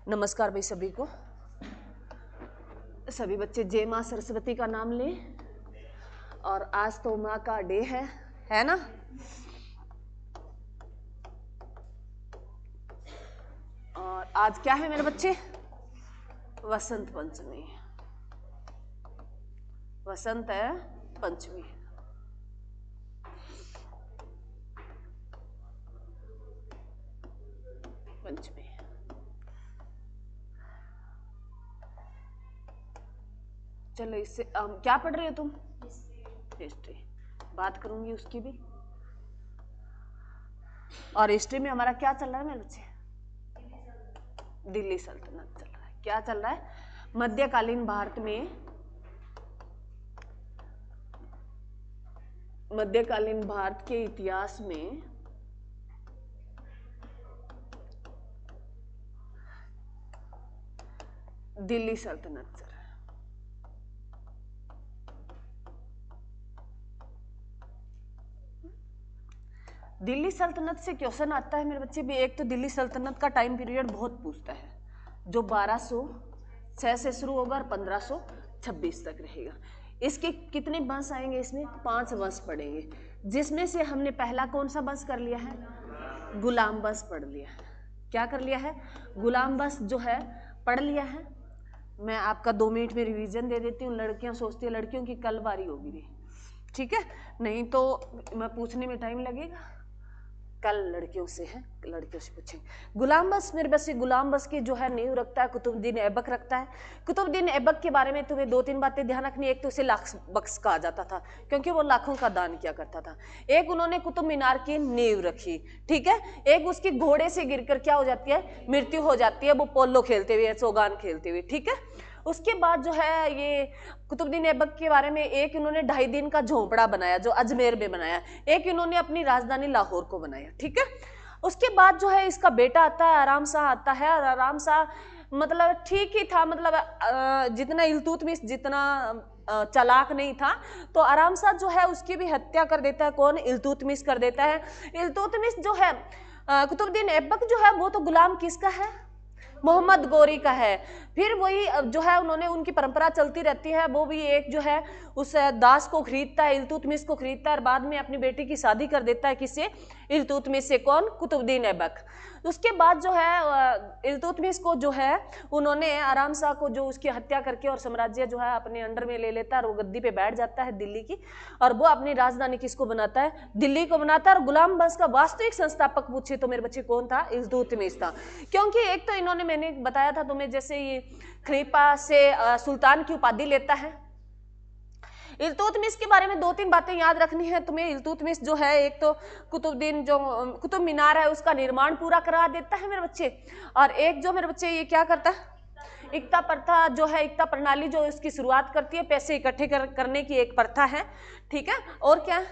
नमस्कार भाई सभी को। सभी बच्चे जय माँ सरस्वती का नाम लें। और आज तो माँ का डे है ना। और आज क्या है मेरे बच्चे? वसंत पंचमी। वसंत है पंचमी। पंचमी चलो, इससे क्या पढ़ रहे हो तुम? हिस्ट्री। बात करूंगी उसकी भी। और हिस्ट्री में हमारा क्या चल रहा है मेरे बच्चे? दिल्ली सल्तनत चल रहा है। क्या चल रहा है? मध्यकालीन भारत में, मध्यकालीन भारत के इतिहास में दिल्ली सल्तनत चल रहा है। दिल्ली सल्तनत से क्वेश्चन आता है मेरे बच्चे भी। एक तो दिल्ली सल्तनत का टाइम पीरियड बहुत पूछता है, जो 1206 से शुरू होगा और 1526 तक रहेगा। इसके कितने वंश आएंगे? इसमें 5 वंश पढ़ेंगे, जिसमें से हमने पहला कौन सा वंश कर लिया है? गुलाम वंश पढ़ लिया है। क्या कर लिया है? गुलाम वंश जो है पढ़ लिया है। मैं आपका 2 मिनट में रिवीजन दे देती हूँ। लड़कियां सोचती है लड़कियों की कल बारी होगी भी, ठीक है, नहीं तो मैं पूछने में टाइम लगेगा। कल लड़कियों से है, लड़कियों से पूछेंगे। गुलाम बस मेरे बस गुलाम बस की जो है नींव रखता है कुतुबुद्दीन ऐबक रखता है। कुतुबुद्दीन ऐबक के बारे में तुम्हें 2-3 बातें ध्यान रखनी। एक तो उसे लाख बख्श कहा जाता था क्योंकि वो लाखों का दान किया करता था। एक उन्होंने कुतुब मीनार की नींव रखी, ठीक है। एक उसकी घोड़े से गिरकर क्या हो जाती है? मृत्यु हो जाती है, वो पोलो खेलते हुए, चौगान खेलते हुए, ठीक है। उसके बाद जो है ये कुतुबुद्दीन ऐबक के बारे में एक इन्होंने 2.5 दिन का झोंपड़ा बनाया जो अजमेर में बनाया। एक इन्होंने अपनी राजधानी लाहौर को बनाया, ठीक है। उसके बाद जो है इसका बेटा आता है, आराम शाह आता है। और आराम शाह मतलब ठीक ही था, मतलब जितना इल्तुतमिश जितना चालाक नहीं था, तो आराम शाह जो है उसकी भी हत्या कर देता है। कौन? इल्तुतमिश कर देता है। इल्तुतमिश जो है कुतुबुद्दीन ऐबक जो है वो तो गुलाम किसका है? मोहम्मद गोरी का है। फिर वही जो है उन्होंने, उनकी परंपरा चलती रहती है। वो भी एक जो है उस दास को खरीदता है, इल्तुतमिश को खरीदता है और बाद में अपनी बेटी की शादी कर देता है। किससे? इल्तुतमिश से। कौन? कुतुबुद्दीन ऐबक। उसके बाद जो है इल्तुतमिश को जो है उन्होंने आराम शाह को जो उसकी हत्या करके और साम्राज्य जो है अपने अंडर में ले लेता है और वो गद्दी पे बैठ जाता है दिल्ली की। और वो अपनी राजधानी किसको बनाता है? दिल्ली को बनाता है। और गुलाम वंश का वास्तविक संस्थापक पूछे तो मेरे बच्चे कौन था? इल्तुतमिश था। क्योंकि एक तो इन्होंने, मैंने बताया था तुम्हें, जैसे ये खलीफा से सुल्तान की उपाधि लेता है। इल्तुतमिश के बारे में 2-3 बातें याद रखनी है तुम्हें। इल्तुतमिश जो है एक तो कुतुबुद्दीन जो कुतुब मीनार है उसका निर्माण पूरा करा देता है मेरे बच्चे। और एक जो मेरे बच्चे ये क्या करता है? एकता प्रथा जो है, एकता प्रणाली जो इसकी शुरुआत करती है, पैसे इकट्ठे करने की एक प्रथा है, ठीक है। और क्या?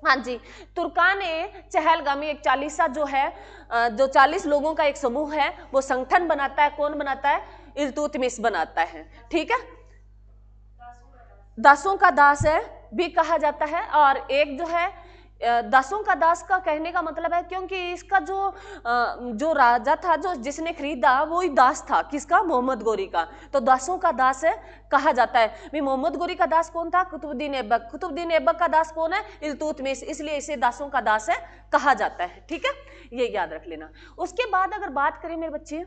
हाँ जी, तुर्कान चहलगामी एक चालीसा जो है, जो 40 लोगों का एक समूह है, वो संगठन बनाता है। कौन बनाता है? इल्तुतमिश बनाता है, ठीक है। दासों का दास है भी कहा जाता है। और एक जो है दासों का दास का कहने का मतलब है क्योंकि इसका जो राजा था, जो जिसने खरीदा वो ही दास था। किसका? मोहम्मद गोरी का। तो दासों का दास है कहा जाता है। भी मोहम्मद गोरी का दास कौन था? कुतुबुद्दीन ऐबक। कुतुबुद्दीन ऐबक का दास कौन है? इल्तुतमिश, इसलिए इसे दासों का दास है कहा जाता है, ठीक है। ये याद रख लेना। उसके बाद अगर बात करें मेरे बच्चे,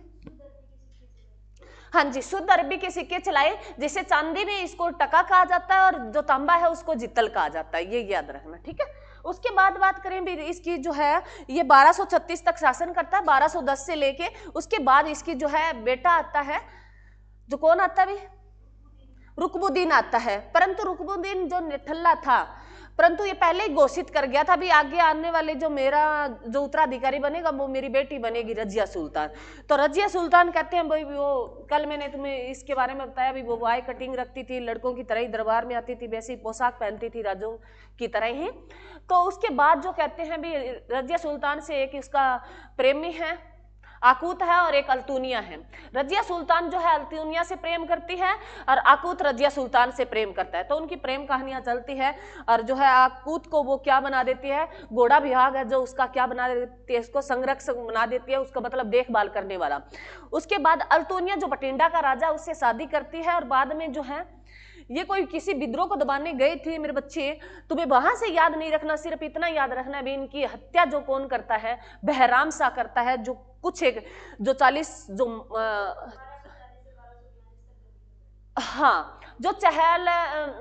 हाँ जी, शुद्ध अरबी के सिक्के चलाए, जिसे चांदी में इसको टका कहा जाता है और जो तांबा है उसको जित्तल कहा जाता है। ये याद रखना, ठीक है। उसके बाद बात करें भी इसकी जो है, ये 1236 तक शासन करता है, 1210 से लेके। उसके बाद इसकी जो है बेटा आता है, जो कौन आता है? रुकबुद्दीन आता है। परंतु रुकबुद्दीन जो निठल्ला था, परंतु ये पहले ही घोषित कर गया था भी आगे आने वाले जो मेरा जो उत्तराधिकारी बनेगा वो मेरी बेटी बनेगी, रजिया सुल्तान। तो रजिया सुल्तान कहते हैं भाई, वो कल मैंने तुम्हें इसके बारे में बताया भी, वो वाई कटिंग रखती थी, लड़कों की तरह ही दरबार में आती थी, वैसी पोशाक पहनती थी राजों की तरह ही। तो उसके बाद जो कहते हैं भी रजिया सुल्तान से एक इसका प्रेमी है, आकूत है और एक अल्तुनिया है। रजिया सुल्तान जो है अल्तुनिया से प्रेम करती है और आकूत रजिया सुल्तान से प्रेम करता है। तो उनकी प्रेम कहानियां चलती है और जो है आकूत को वो क्या बना देती है, घोड़ा विभाग है जो उसका क्या बना देती है, उसको संरक्षक बना देती है, उसका मतलब देखभाल करने वाला। उसके बाद अल्तुनिया जो बठिंडा का राजा उससे शादी करती है और बाद में जो है ये कोई किसी विद्रोह को दबाने गए थे मेरे बच्चे, तुम्हें वहां से याद नहीं रखना, सिर्फ इतना याद रखना है इनकी हत्या जो कौन करता है, बहराम शाह करता है, जो कुछ एक जो 40 जो हाँ जो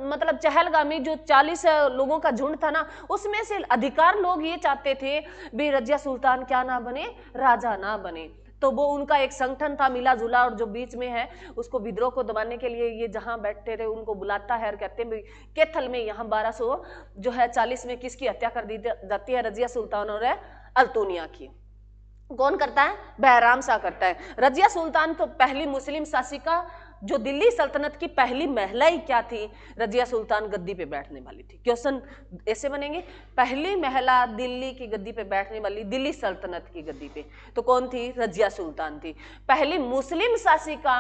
मतलब चहलगामी जो 40 लोगों का झुंड था ना, उसमें से अधिकार लोग ये चाहते थे भी रजिया सुल्तान क्या ना बने, राजा ना बने। तो वो उनका एक संगठन था मिला जुला, और जो बीच में है उसको विद्रोह को दबाने के लिए ये जहां बैठते थे उनको बुलाता है और कहते हैं केथल में यहाँ 1200 जो है 40 में किसकी हत्या कर दी जाती है, रजिया सुल्तान और अल्तुनिया की। कौन करता है, बहराम शाह करता है। रजिया सुल्तान तो पहली मुस्लिम शासिका, जो दिल्ली सल्तनत की पहली महिला ही क्या थी, रजिया सुल्तान गद्दी पे बैठने वाली थी। क्वेश्चन ऐसे बनेंगे, पहली महिला दिल्ली की गद्दी पे बैठने वाली, दिल्ली सल्तनत की गद्दी पे, तो कौन थी, रजिया सुल्तान थी। पहली मुस्लिम शासिका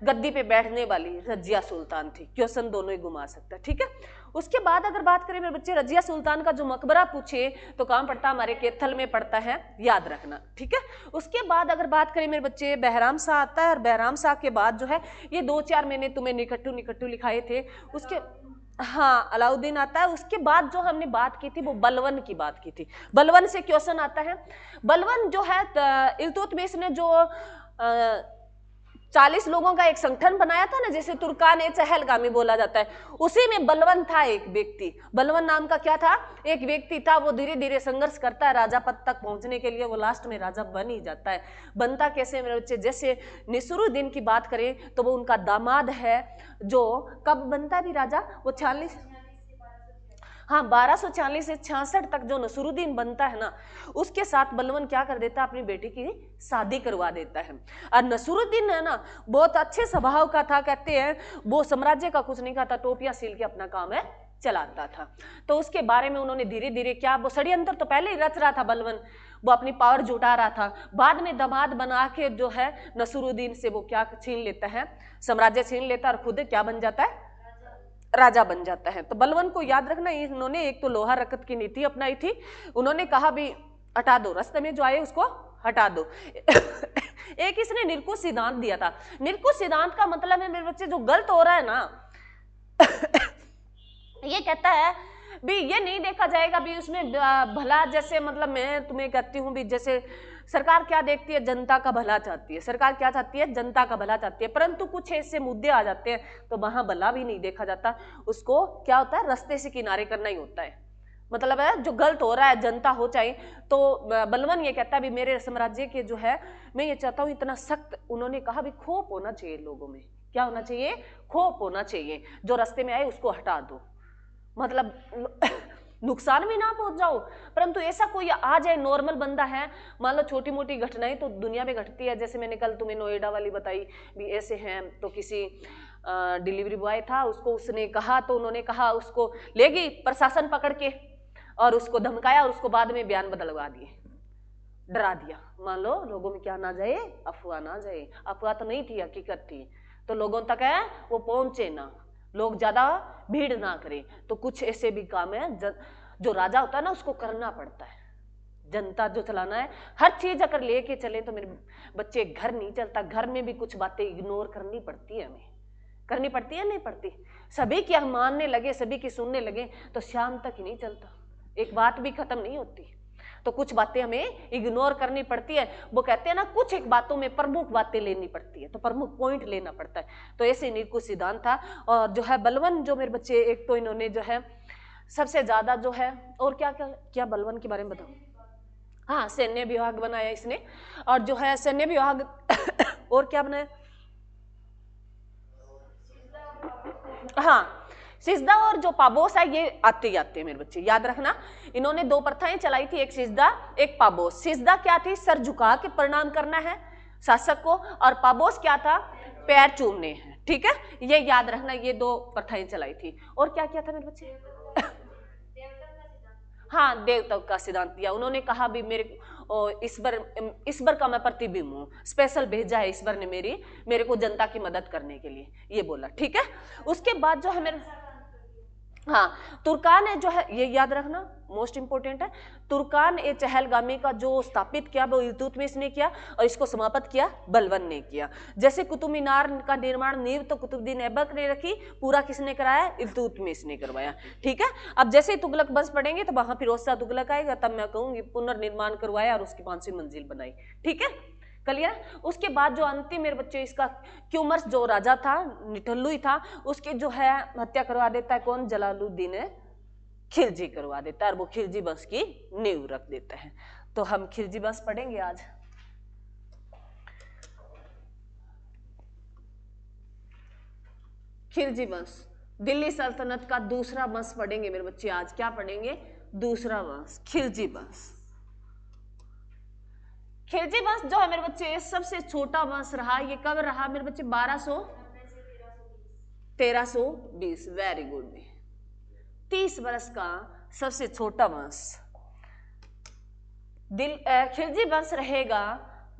गद्दी पे बैठने वाली रजिया सुल्तान थी। क्वेश्चन दोनों ही घुमा सकता है, ठीक है। उसके बाद अगर बात करें मेरे बच्चे, रजिया सुल्तान का जो मकबरा पूछे तो कहाँ पड़ता है, हमारे केथल में पड़ता है, याद रखना, ठीक है। उसके बाद अगर बात करें मेरे बच्चे, बहराम शाह आता है और बहराम शाह के बाद जो है ये 2-4 मैंने तुम्हें निकट्टू लिखाए थे, उसके हाँ अलाउद्दीन आता है। उसके बाद जो हमने बात की थी वो बलवन की बात की थी। बलवन से क्वेश्चन आता है। बलवन जो है इल्तुतमिश ने जो 40 लोगों का एक संगठन बनाया था ना, जैसे तुर्कान ए चहलगामी बोला जाता है, उसी में बलवन था एक व्यक्ति। बलवन नाम का क्या था, एक व्यक्ति था। वो धीरे धीरे संघर्ष करता है राजा पद तक पहुंचने के लिए, वो लास्ट में राजा बन ही जाता है। बनता कैसे मेरे बच्चे, जैसे निसरुद्दीन की बात करें तो वो उनका दामाद है, जो कब बनता है भी राजा, वो 1246 से 66 तक जो नसरुद्दीन बनता है ना, उसके साथ बलवन क्या कर देता है, अपनी बेटी की शादी करवा देता है। और नसरुद्दीन है ना बहुत अच्छे स्वभाव का था, कहते हैं वो साम्राज्य का कुछ नहीं खाता, टोपियां सील के अपना काम है चलाता था। तो उसके बारे में उन्होंने धीरे धीरे क्या, वो षड्यंत्र तो पहले ही रच रहा था बलवन, वो अपनी पावर जुटा रहा था। बाद में दामाद बना के जो है नसरुद्दीन से वो क्या छीन लेता है, साम्राज्य छीन लेता है और खुद क्या बन जाता है, राजा बन जाता है। तो बलवन को याद रखना, इन्होंने एक तो लोहा रकत की नीति अपनाई थी। उन्होंने कहा भी हटा दो, रास्ते में जो आए उसको हटा दो। एक इसने निरकुश सिद्धांत दिया था। निरकुश सिद्धांत का मतलब है मेरे बच्चे, जो गलत हो रहा है ना ये कहता है भी ये नहीं देखा जाएगा भी उसमें भला, जैसे मतलब मैं तुम्हें कहती हूँ भी जैसे सरकार क्या देखती है, जनता का भला चाहती है। सरकार क्या चाहती है, जनता का भला चाहती है, परंतु कुछ ऐसे मुद्दे आ जाते हैं तो वहां भला भी नहीं देखा जाता, उसको क्या होता है, रास्ते से किनारे करना ही होता है। मतलब है जो गलत हो रहा है, जनता हो चाहे, तो बलवन ये कहता है भी मेरे साम्राज्य के जो है मैं ये चाहता हूँ इतना सख्त, उन्होंने कहा भी खौफ होना चाहिए लोगों में, क्या होना चाहिए, खौफ होना चाहिए, जो रास्ते में आए उसको हटा दो, मतलब नुकसान भी ना पहुंच जाओ। परंतु ऐसा कोई आ जाए, नॉर्मल बंदा है, मान लो छोटी मोटी घटनाएं तो दुनिया में घटती है, जैसे मैंने कल तुम्हें नोएडा वाली बताई भी ऐसे हैं, तो किसी डिलीवरी बॉय था, उसको उसने कहा, तो उन्होंने कहा उसको ले गई प्रशासन पकड़ के और उसको धमकाया और उसको बाद में बयान बदलवा दिए, डरा दिया। मान लो लोगों में क्या ना जाए, अफवाह ना जाए, अफवाह तो नहीं थी, हकीकत थी, तो लोगों तक है वो पहुंचे ना, लोग ज्यादा भीड़ ना करें। तो कुछ ऐसे भी काम है जो राजा होता है ना उसको करना पड़ता है, जनता जो चलाना है, हर चीज अगर लेके चले तो मेरे बच्चे घर नहीं चलता। घर में भी कुछ बातें इग्नोर करनी पड़ती है, हमें करनी पड़ती है, नहीं पड़ती, सभी की हम मानने लगे, सभी की सुनने लगे तो शाम तक ही नहीं चलता, एक बात भी खत्म नहीं होती। तो कुछ बातें हमें इग्नोर करनी पड़ती है। वो कहते हैं ना कुछ एक बातों में प्रमुख बातें लेनी पड़ती है, तो प्रमुख पॉइंट लेना पड़ता है। तो ऐसे निरकुश सिद्धांत था। और जो है बलवन जो मेरे बच्चे, एक तो इन्होंने जो है सबसे ज्यादा जो है, और क्या क्या क्या बलवन के बारे में बताओ, हाँ सैन्य विभाग बनाया इसने, और जो है सैन्य विभाग और क्या बनाया, हाँ सिजदा और जो पाबोस है ये आते ही आते हैं मेरे बच्चे, याद रखना। इन्होंने 2 प्रथाएं चलाई थी, एक सिजदा एक पाबोस। सिजदा क्या थी, सर झुका के प्रणाम करना है शासक को, और पाबोस क्या था, पैर चूमने हैं, ठीक है, ये याद रखना, ये 2 प्रथाएं चलाई थी। और क्या क्या था मेरे बच्चे, हाँ, देवता का सिद्धांत दिया उन्होंने, कहा भी मेरे ईश्वर का मैं प्रतिबिंब हूँ, स्पेशल भेजा है ईश्वर ने मेरे को जनता की मदद करने के लिए, ये बोला। ठीक है, उसके बाद जो है मेरे, हाँ, तुर्कान है जो है, ये याद रखना मोस्ट इंपोर्टेंट है, तुर्कान ए चहलगामी का जो स्थापित किया वो इल्तुतमिश ने किया, और इसको समाप्त किया बलबन ने किया। जैसे कुतुब मीनार का निर्माण नींव तो कुतुबुद्दीन ऐबक ने रखी, पूरा किसने कराया? इल्तुतमिश ने करवाया। ठीक है, अब जैसे ही तुगलक वंश पढ़ेंगे तो वहां फिरोज शाह तुगलक आएगा, तब मैं कहूंगी पुनर्निर्माण करवाया और उसकी 5वीं मंजिल बनाई। ठीक है, क्लियर। उसके बाद जो अंतिम मेरे बच्चे इसका क्यूमर्स जो राजा था, निठल्लुई था, उसकी जो है हत्या करवा देता है कौन? जलालुद्दीन खिलजी करवा देता है, और वो खिलजी वंश की नींव रख देते हैं। तो हम खिलजी वंश पढ़ेंगे आज। खिलजी वंश दिल्ली सल्तनत का दूसरा वंश पढ़ेंगे मेरे बच्चे आज। क्या पढ़ेंगे? दूसरा वंश, खिलजी वंश। खिलजी वंश जो है मेरे बच्चे सबसे छोटा वंश रहा। ये कब रहा मेरे बच्चे? 1320। Very good. 30 वर्ष का सबसे छोटा वंश खिलजी वंश रहेगा।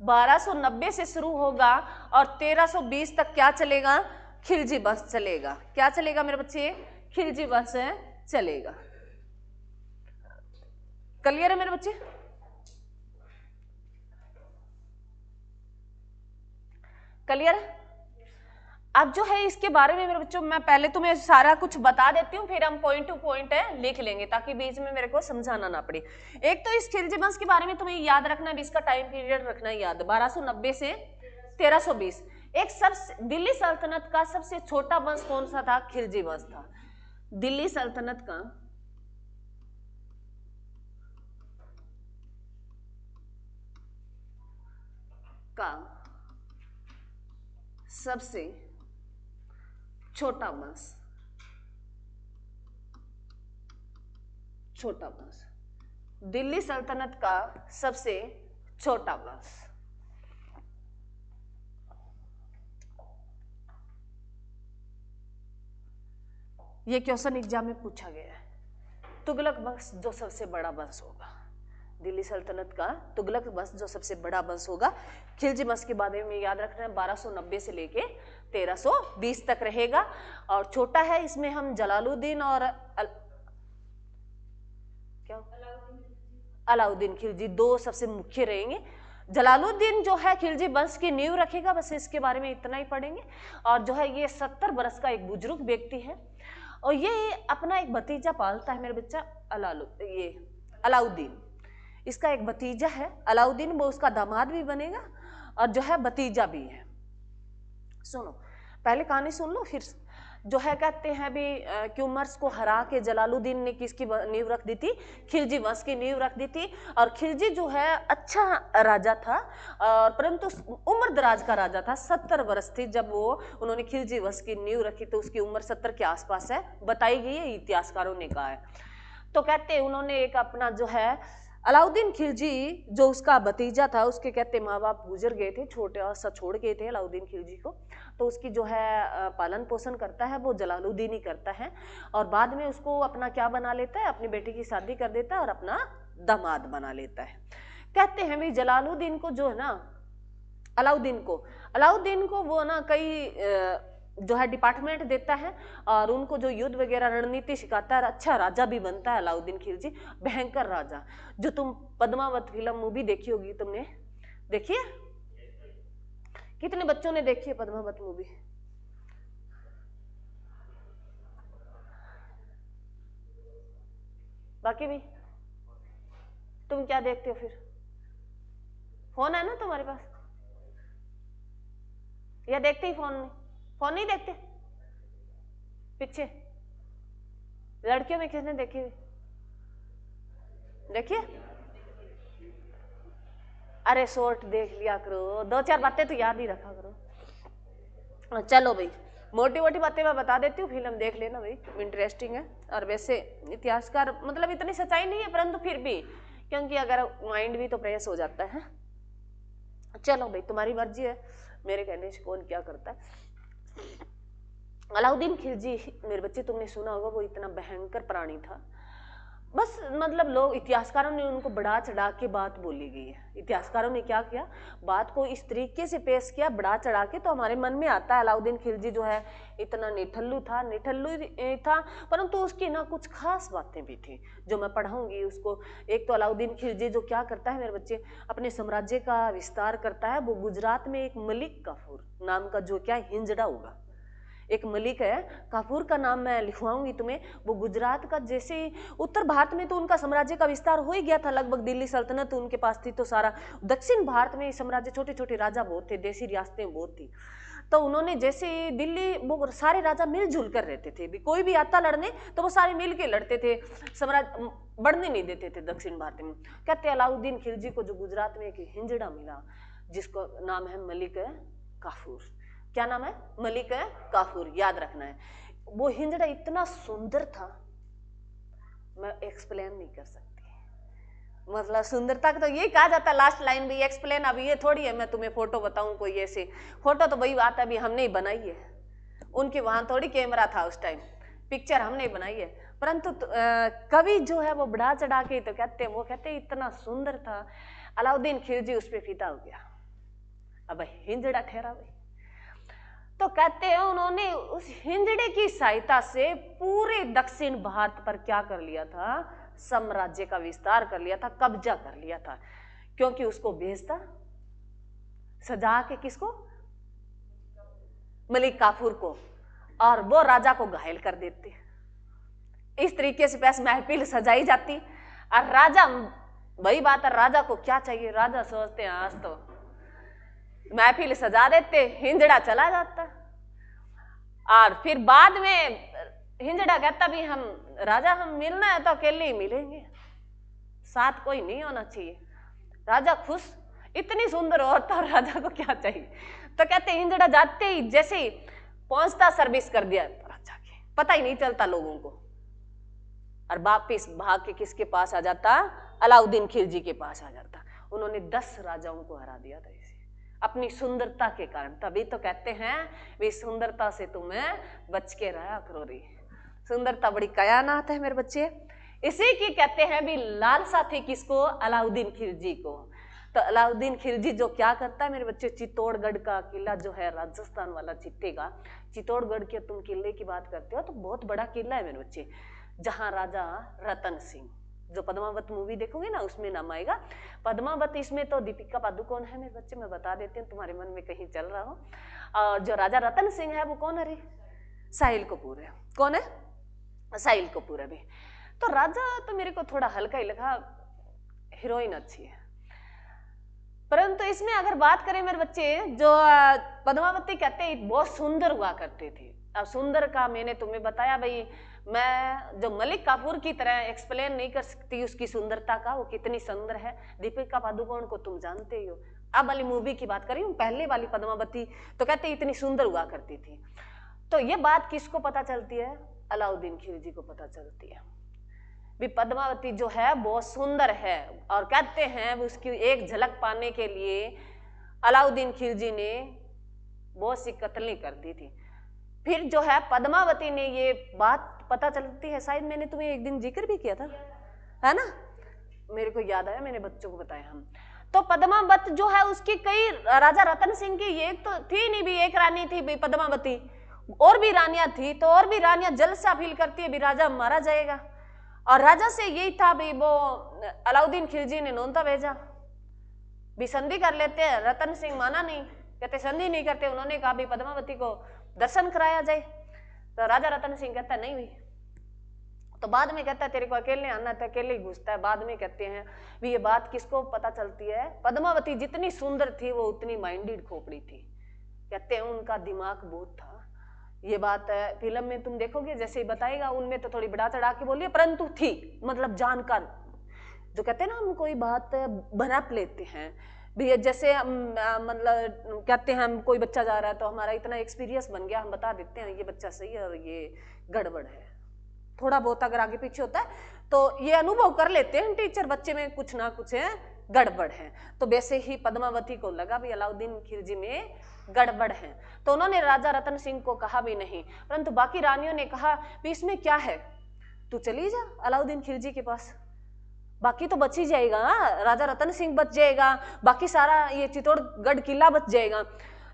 1290 से शुरू होगा और 1320 तक क्या चलेगा? खिलजी वंश चलेगा। क्या चलेगा मेरे बच्चे? खिलजी वंश चलेगा। क्लियर है मेरे बच्चे? क्लियर है? अब जो है इसके बारे में मेरे बच्चों मैं पहले तुम्हें सारा कुछ बता देती हूँ, फिर हम पॉइंट टू पॉइंट लिख लेंगे ताकि बीच में मेरे को समझाना ना पड़े। एक तो इस खिलजी वंश के बारे में तुम्हें याद रखना है, इसका टाइम पीरियड रखना है याद, 1290 से 1320। एक सब दिल्ली सल्तनत का सबसे छोटा वंश कौन सा था? खिलजी वंश था। दिल्ली सल्तनत का सबसे छोटा वंश, छोटा वंश, दिल्ली सल्तनत का सबसे छोटा वंश। ये क्वेश्चन एग्जाम में पूछा गया है। तुगलक वंश जो सबसे बड़ा वंश होगा, दिल्ली सल्तनत का तुगलक वंश जो सबसे बड़ा वंश होगा। खिलजी वंश के बारे में याद रखना है, 1290 से लेके 1320 तक रहेगा और छोटा है। इसमें हम जलालुद्दीन और अलाउद्दीन खिलजी दो सबसे मुख्य रहेंगे। जलालुद्दीन जो है खिलजी वंश की नींव रखेगा, बस इसके बारे में इतना ही पढ़ेंगे। और जो है ये 70 वर्ष का एक बुजुर्ग व्यक्ति है और ये अपना एक भतीजा पालता है मेरे बच्चा अलाउद्दीन। इसका एक भतीजा है अलाउद्दीन, वो उसका दामाद भी बनेगा और जो है भतीजा भी है। सुनो पहले कहानी सुन लो, फिर जो है कहते हैं भी क्यूमर्स को हरा के जलालुद्दीन ने किसकी नींव रख दी थी? खिलजी वंश की नींव रख दी थी। और खिलजी जो है अच्छा राजा था और परंतु उम्र दराज का राजा था। 70 वर्ष थी जब उन्होंने खिलजी वंश की नींव रखी, तो उसकी उम्र 70 के आसपास है, बताई गई है, इतिहासकारों ने कहा है। तो कहते हैं उन्होंने एक अपना जो है अलाउद्दीन खिलजी जो उसका भतीजा था, उसके कहते माँ बाप गुजर गए थे, छोटे सा छोड़ गए थे अलाउद्दीन खिलजी को, तो उसकी जो है पालन पोषण करता है वो जलालुद्दीन ही करता है। और बाद में उसको अपना क्या बना लेता है? अपनी बेटी की शादी कर देता है और अपना दामाद बना लेता है। कहते हैं भाई जलालुद्दीन को जो है ना, अलाउद्दीन को वो ना कई जो है डिपार्टमेंट देता है और उनको जो युद्ध वगैरह रणनीति सिखाता है। अच्छा राजा भी बनता है अलाउद्दीन खिलजी, भयंकर राजा। जो तुम पद्मावत फिल्म मूवी देखी होगी, तुमने देखी है? कितने बच्चों ने देखी है पद्मावत मूवी? बाकी भी तुम क्या देखते हो फिर? फोन है ना तुम्हारे पास, या देखते ही फोन नहीं देखते? पीछे लड़कियों में किसने देखी? देखिए, अरे शॉर्ट देख लिया करो, 2-4 बातें तो याद ही रखा करो। चलो भाई, मोटी मोटी बातें मैं बता देती हूँ, फिल्म देख लेना भाई, इंटरेस्टिंग है। और वैसे इतिहासकार मतलब इतनी सच्चाई नहीं है, परंतु फिर भी क्योंकि अगर माइंड भी तो फ्रेश हो जाता है। चलो भाई, तुम्हारी मर्जी है, मेरे कहने से कौन क्या करता है। अलाउद्दीन खिलजी मेरे बच्चे तुमने सुना होगा, वो इतना भयंकर प्राणी था बस मतलब लोग इतिहासकारों ने उनको बढ़ा चढ़ा के बात बोली गई है। इतिहासकारों ने क्या किया, बात को इस तरीके से पेश किया बढ़ा चढ़ा के, तो हमारे मन में आता है अलाउद्दीन खिलजी जो है इतना निठल्लू था, परंतु उसकी ना कुछ खास बातें भी थी जो मैं पढ़ाऊंगी उसको। एक तो अलाउद्दीन खिलजी जो क्या करता है मेरे बच्चे, अपने साम्राज्य का विस्तार करता है। वो गुजरात में एक मलिक काफूर नाम का जो क्या हिंजड़ा होगा, एक मलिक है काफूर का नाम मैं लिखवाऊंगी तुम्हें। वो गुजरात का, जैसे उत्तर भारत में तो उनका साम्राज्य का विस्तार हो ही गया था, लगभग दिल्ली सल्तनत उनके पास थी, तो सारा दक्षिण भारत में साम्राज्य, छोटे छोटे राजा बहुत थे, देसी रियासतें बहुत थी। तो उन्होंने जैसे दिल्ली, वो सारे राजा मिलजुल कर रहते थे, भी कोई भी आता लड़ने तो वो सारे मिल के लड़ते थे, साम्राज्य बढ़ने नहीं देते थे दक्षिण भारत में। कहते अलाउद्दीन खिलजी को जो गुजरात में एक हिंजड़ा मिला जिसको नाम है मलिक काफूर। क्या नाम है? मलिक काफूर, याद रखना है। वो हिंजड़ा इतना सुंदर था, मैं एक्सप्लेन नहीं कर सकती, मतलब सुंदरता का तो यही कहा जाता है लास्ट लाइन भी एक्सप्लेन। अब ये थोड़ी है मैं तुम्हें फोटो बताऊं कोई ऐसे, फोटो तो वही बात है अभी हमने ही बनाई है, उनके वहां थोड़ी कैमरा था उस टाइम, पिक्चर हमने ही बनाई है। परंतु कवि जो है वो बढ़ा चढ़ा के तो कहते हैं, वो कहते इतना सुंदर था, अलाउद्दीन खिलजी उस पर फिदा हो गया। अब हिंजड़ा ठहरा भाई, तो कहते हैं उन्होंने उस हिंजड़े की सहायता से पूरे दक्षिण भारत पर क्या कर लिया था, साम्राज्य का विस्तार कर लिया था, कब्जा कर लिया था। क्योंकि उसको भेजता सजा के किसको, मलिक काफूर को, और वो राजा को घायल कर देते। इस तरीके से पैस महफिल सजाई जाती, और राजा, वही बात है राजा को क्या चाहिए, राजा सोचते हैं आज तो महफिल सजा देते, हिंजड़ा चला जाता। और फिर बाद में हिंजड़ा कहता भी हम राजा, हम मिलना है तो अकेले ही मिलेंगे, साथ कोई नहीं होना चाहिए। राजा खुश, इतनी सुंदर औरत और राजा को क्या चाहिए। तो कहते हिंजड़ा जाते ही जैसे ही पहुंचता सर्विस कर दिया राजा के, पता ही नहीं चलता लोगों को, और वापिस भाग के किसके पास आ जाता, अलाउद्दीन खिलजी के पास आ जाता। उन्होंने 10 राजाओं को हरा दिया था इसे अपनी सुंदरता के कारण। तभी तो कहते हैं वे सुंदरता से तुम्हें बच के रहा करो रे, सुंदरता बड़ी कयानात है मेरे बच्चे। इसी की कहते हैं भी लालसा थी किसको, अलाउद्दीन खिलजी को। तो अलाउद्दीन खिलजी जो क्या करता है मेरे बच्चे, चित्तौड़गढ़ का किला जो है राजस्थान वाला चित्ते का, चित्तौड़गढ़ के तुम किले की बात करते हो तो बहुत बड़ा किला है मेरे बच्चे, जहां राजा रतन सिंह, जो पद्मावत मूवी देखोगे ना उसमें नाम आएगा पद्मावत, इसमें तो दीपिका पादुकोण है मेरे बच्चे, मैं बता देती हूँ तुम्हारे मन में कहीं चल रहा हो। और जो राजा रतन सिंह है वो कौन है रे, साहिल कपूर है। कौन है? साहिल कपूर है भी। तो राजा तो मेरे को थोड़ा हल्का ही लगा, हीरोइन अच्छी है, परंतु इसमें अगर बात करें मेरे बच्चे, जो पद्मावती कहते हैं बहुत सुंदर हुआ करते थे। अब सुंदर का मैंने तुम्हें बताया भाई, मैं जो मलिक काफूर की तरह एक्सप्लेन नहीं कर सकती उसकी सुंदरता का, वो कितनी सुंदर है। दीपिका पादुकोण को तुम जानते ही हो। अब वाली मूवी की बात करी हूँ, पहले वाली पद्मावती तो कहते इतनी सुंदर हुआ करती थी। तो ये बात किसको पता चलती है, अलाउद्दीन खिलजी को पता चलती है भी पद्मावती जो है बहुत सुंदर है। और कहते हैं उसकी एक झलक पाने के लिए अलाउद्दीन खिलजी ने बहुत सी कत्लें कर दी थी। फिर जो है पद्मावती ने ये बात पता चलती है, शायद मैंने तुम्हें एक दिन जिक्र भी किया था, है ना, मेरे को याद आया, मैंने बच्चों को बताया हम। तो पद्मावत जो है उसकी कई, राजा रतन सिंह की ये तो थी नहीं भी एक रानी थी भी पद्मावती, और भी रानियां थी। तो और भी रानियां जलसा फील करती है भी राजा मारा जाएगा, और राजा से यही था भी वो अलाउद्दीन खिलजी ने नौता भेजा भी संधि कर लेते हैं। रतन सिंह माना नहीं, कहते संधि नहीं करते। उन्होंने कहा भी पद्मावती को दर्शन कराया जाए, तो राजा रतन सिंह कहता नहीं हुई। तो बाद में कहता है तेरे को अकेले आना था, अकेले ही घुसता है। बाद में कहते हैं भी ये बात किसको पता चलती है, पद्मावती जितनी सुंदर थी वो उतनी माइंडेड खोपड़ी थी। कहते हैं उनका दिमाग बहुत था। ये बात है फिल्म में तुम देखोगे जैसे ही बताएगा, उनमें तो थोड़ी बढ़ा चढ़ा के बोलिए, परंतु थी मतलब जानकार। जो कहते हैं ना हम कोई बात भनप लेते हैं भी, जैसे मतलब कहते हैं हम कोई बच्चा जा रहा है तो हमारा इतना एक्सपीरियंस बन गया, हम बता देते हैं ये बच्चा सही है और ये गड़बड़ है। थोड़ा बहुत अगर आगे पीछे होता है तो ये अनुभव कर लेते हैं टीचर, बच्चे में कुछ ना कुछ है गड़बड़ है। तो वैसे ही पद्मावती को लगा भी अलाउद्दीन खिलजी में गड़बड़ है, तो उन्होंने राजा रतन सिंह को कहा भी नहीं, परंतु बाकी रानियों ने कहा भी इसमें क्या है, तू चली जा अलाउद्दीन खिलजी के पास, बाकी तो बच ही जाएगा, राजा रतन सिंह बच जाएगा, बाकी सारा ये चित्तौड़गढ़ किला बच जाएगा।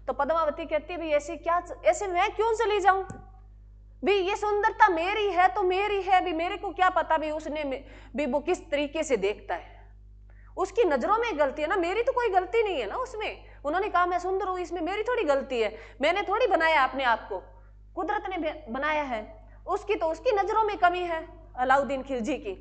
तो पद्मावती कहती है भी ऐसे क्या, ऐसे मैं क्यों चली जाऊं भी, ये सुंदरता मेरी है तो मेरी है भी, मेरे को क्या पता भी उसने भी वो किस तरीके से देखता है, उसकी नजरों में गलती है ना, मेरी तो कोई गलती नहीं है ना उसमें। उन्होंने कहा मैं सुंदर हूं, इसमें मेरी थोड़ी गलती है, मैंने थोड़ी बनाया अपने आप को, कुदरत ने बनाया है, उसकी तो उसकी नजरों में कमी है अलाउद्दीन खिलजी की।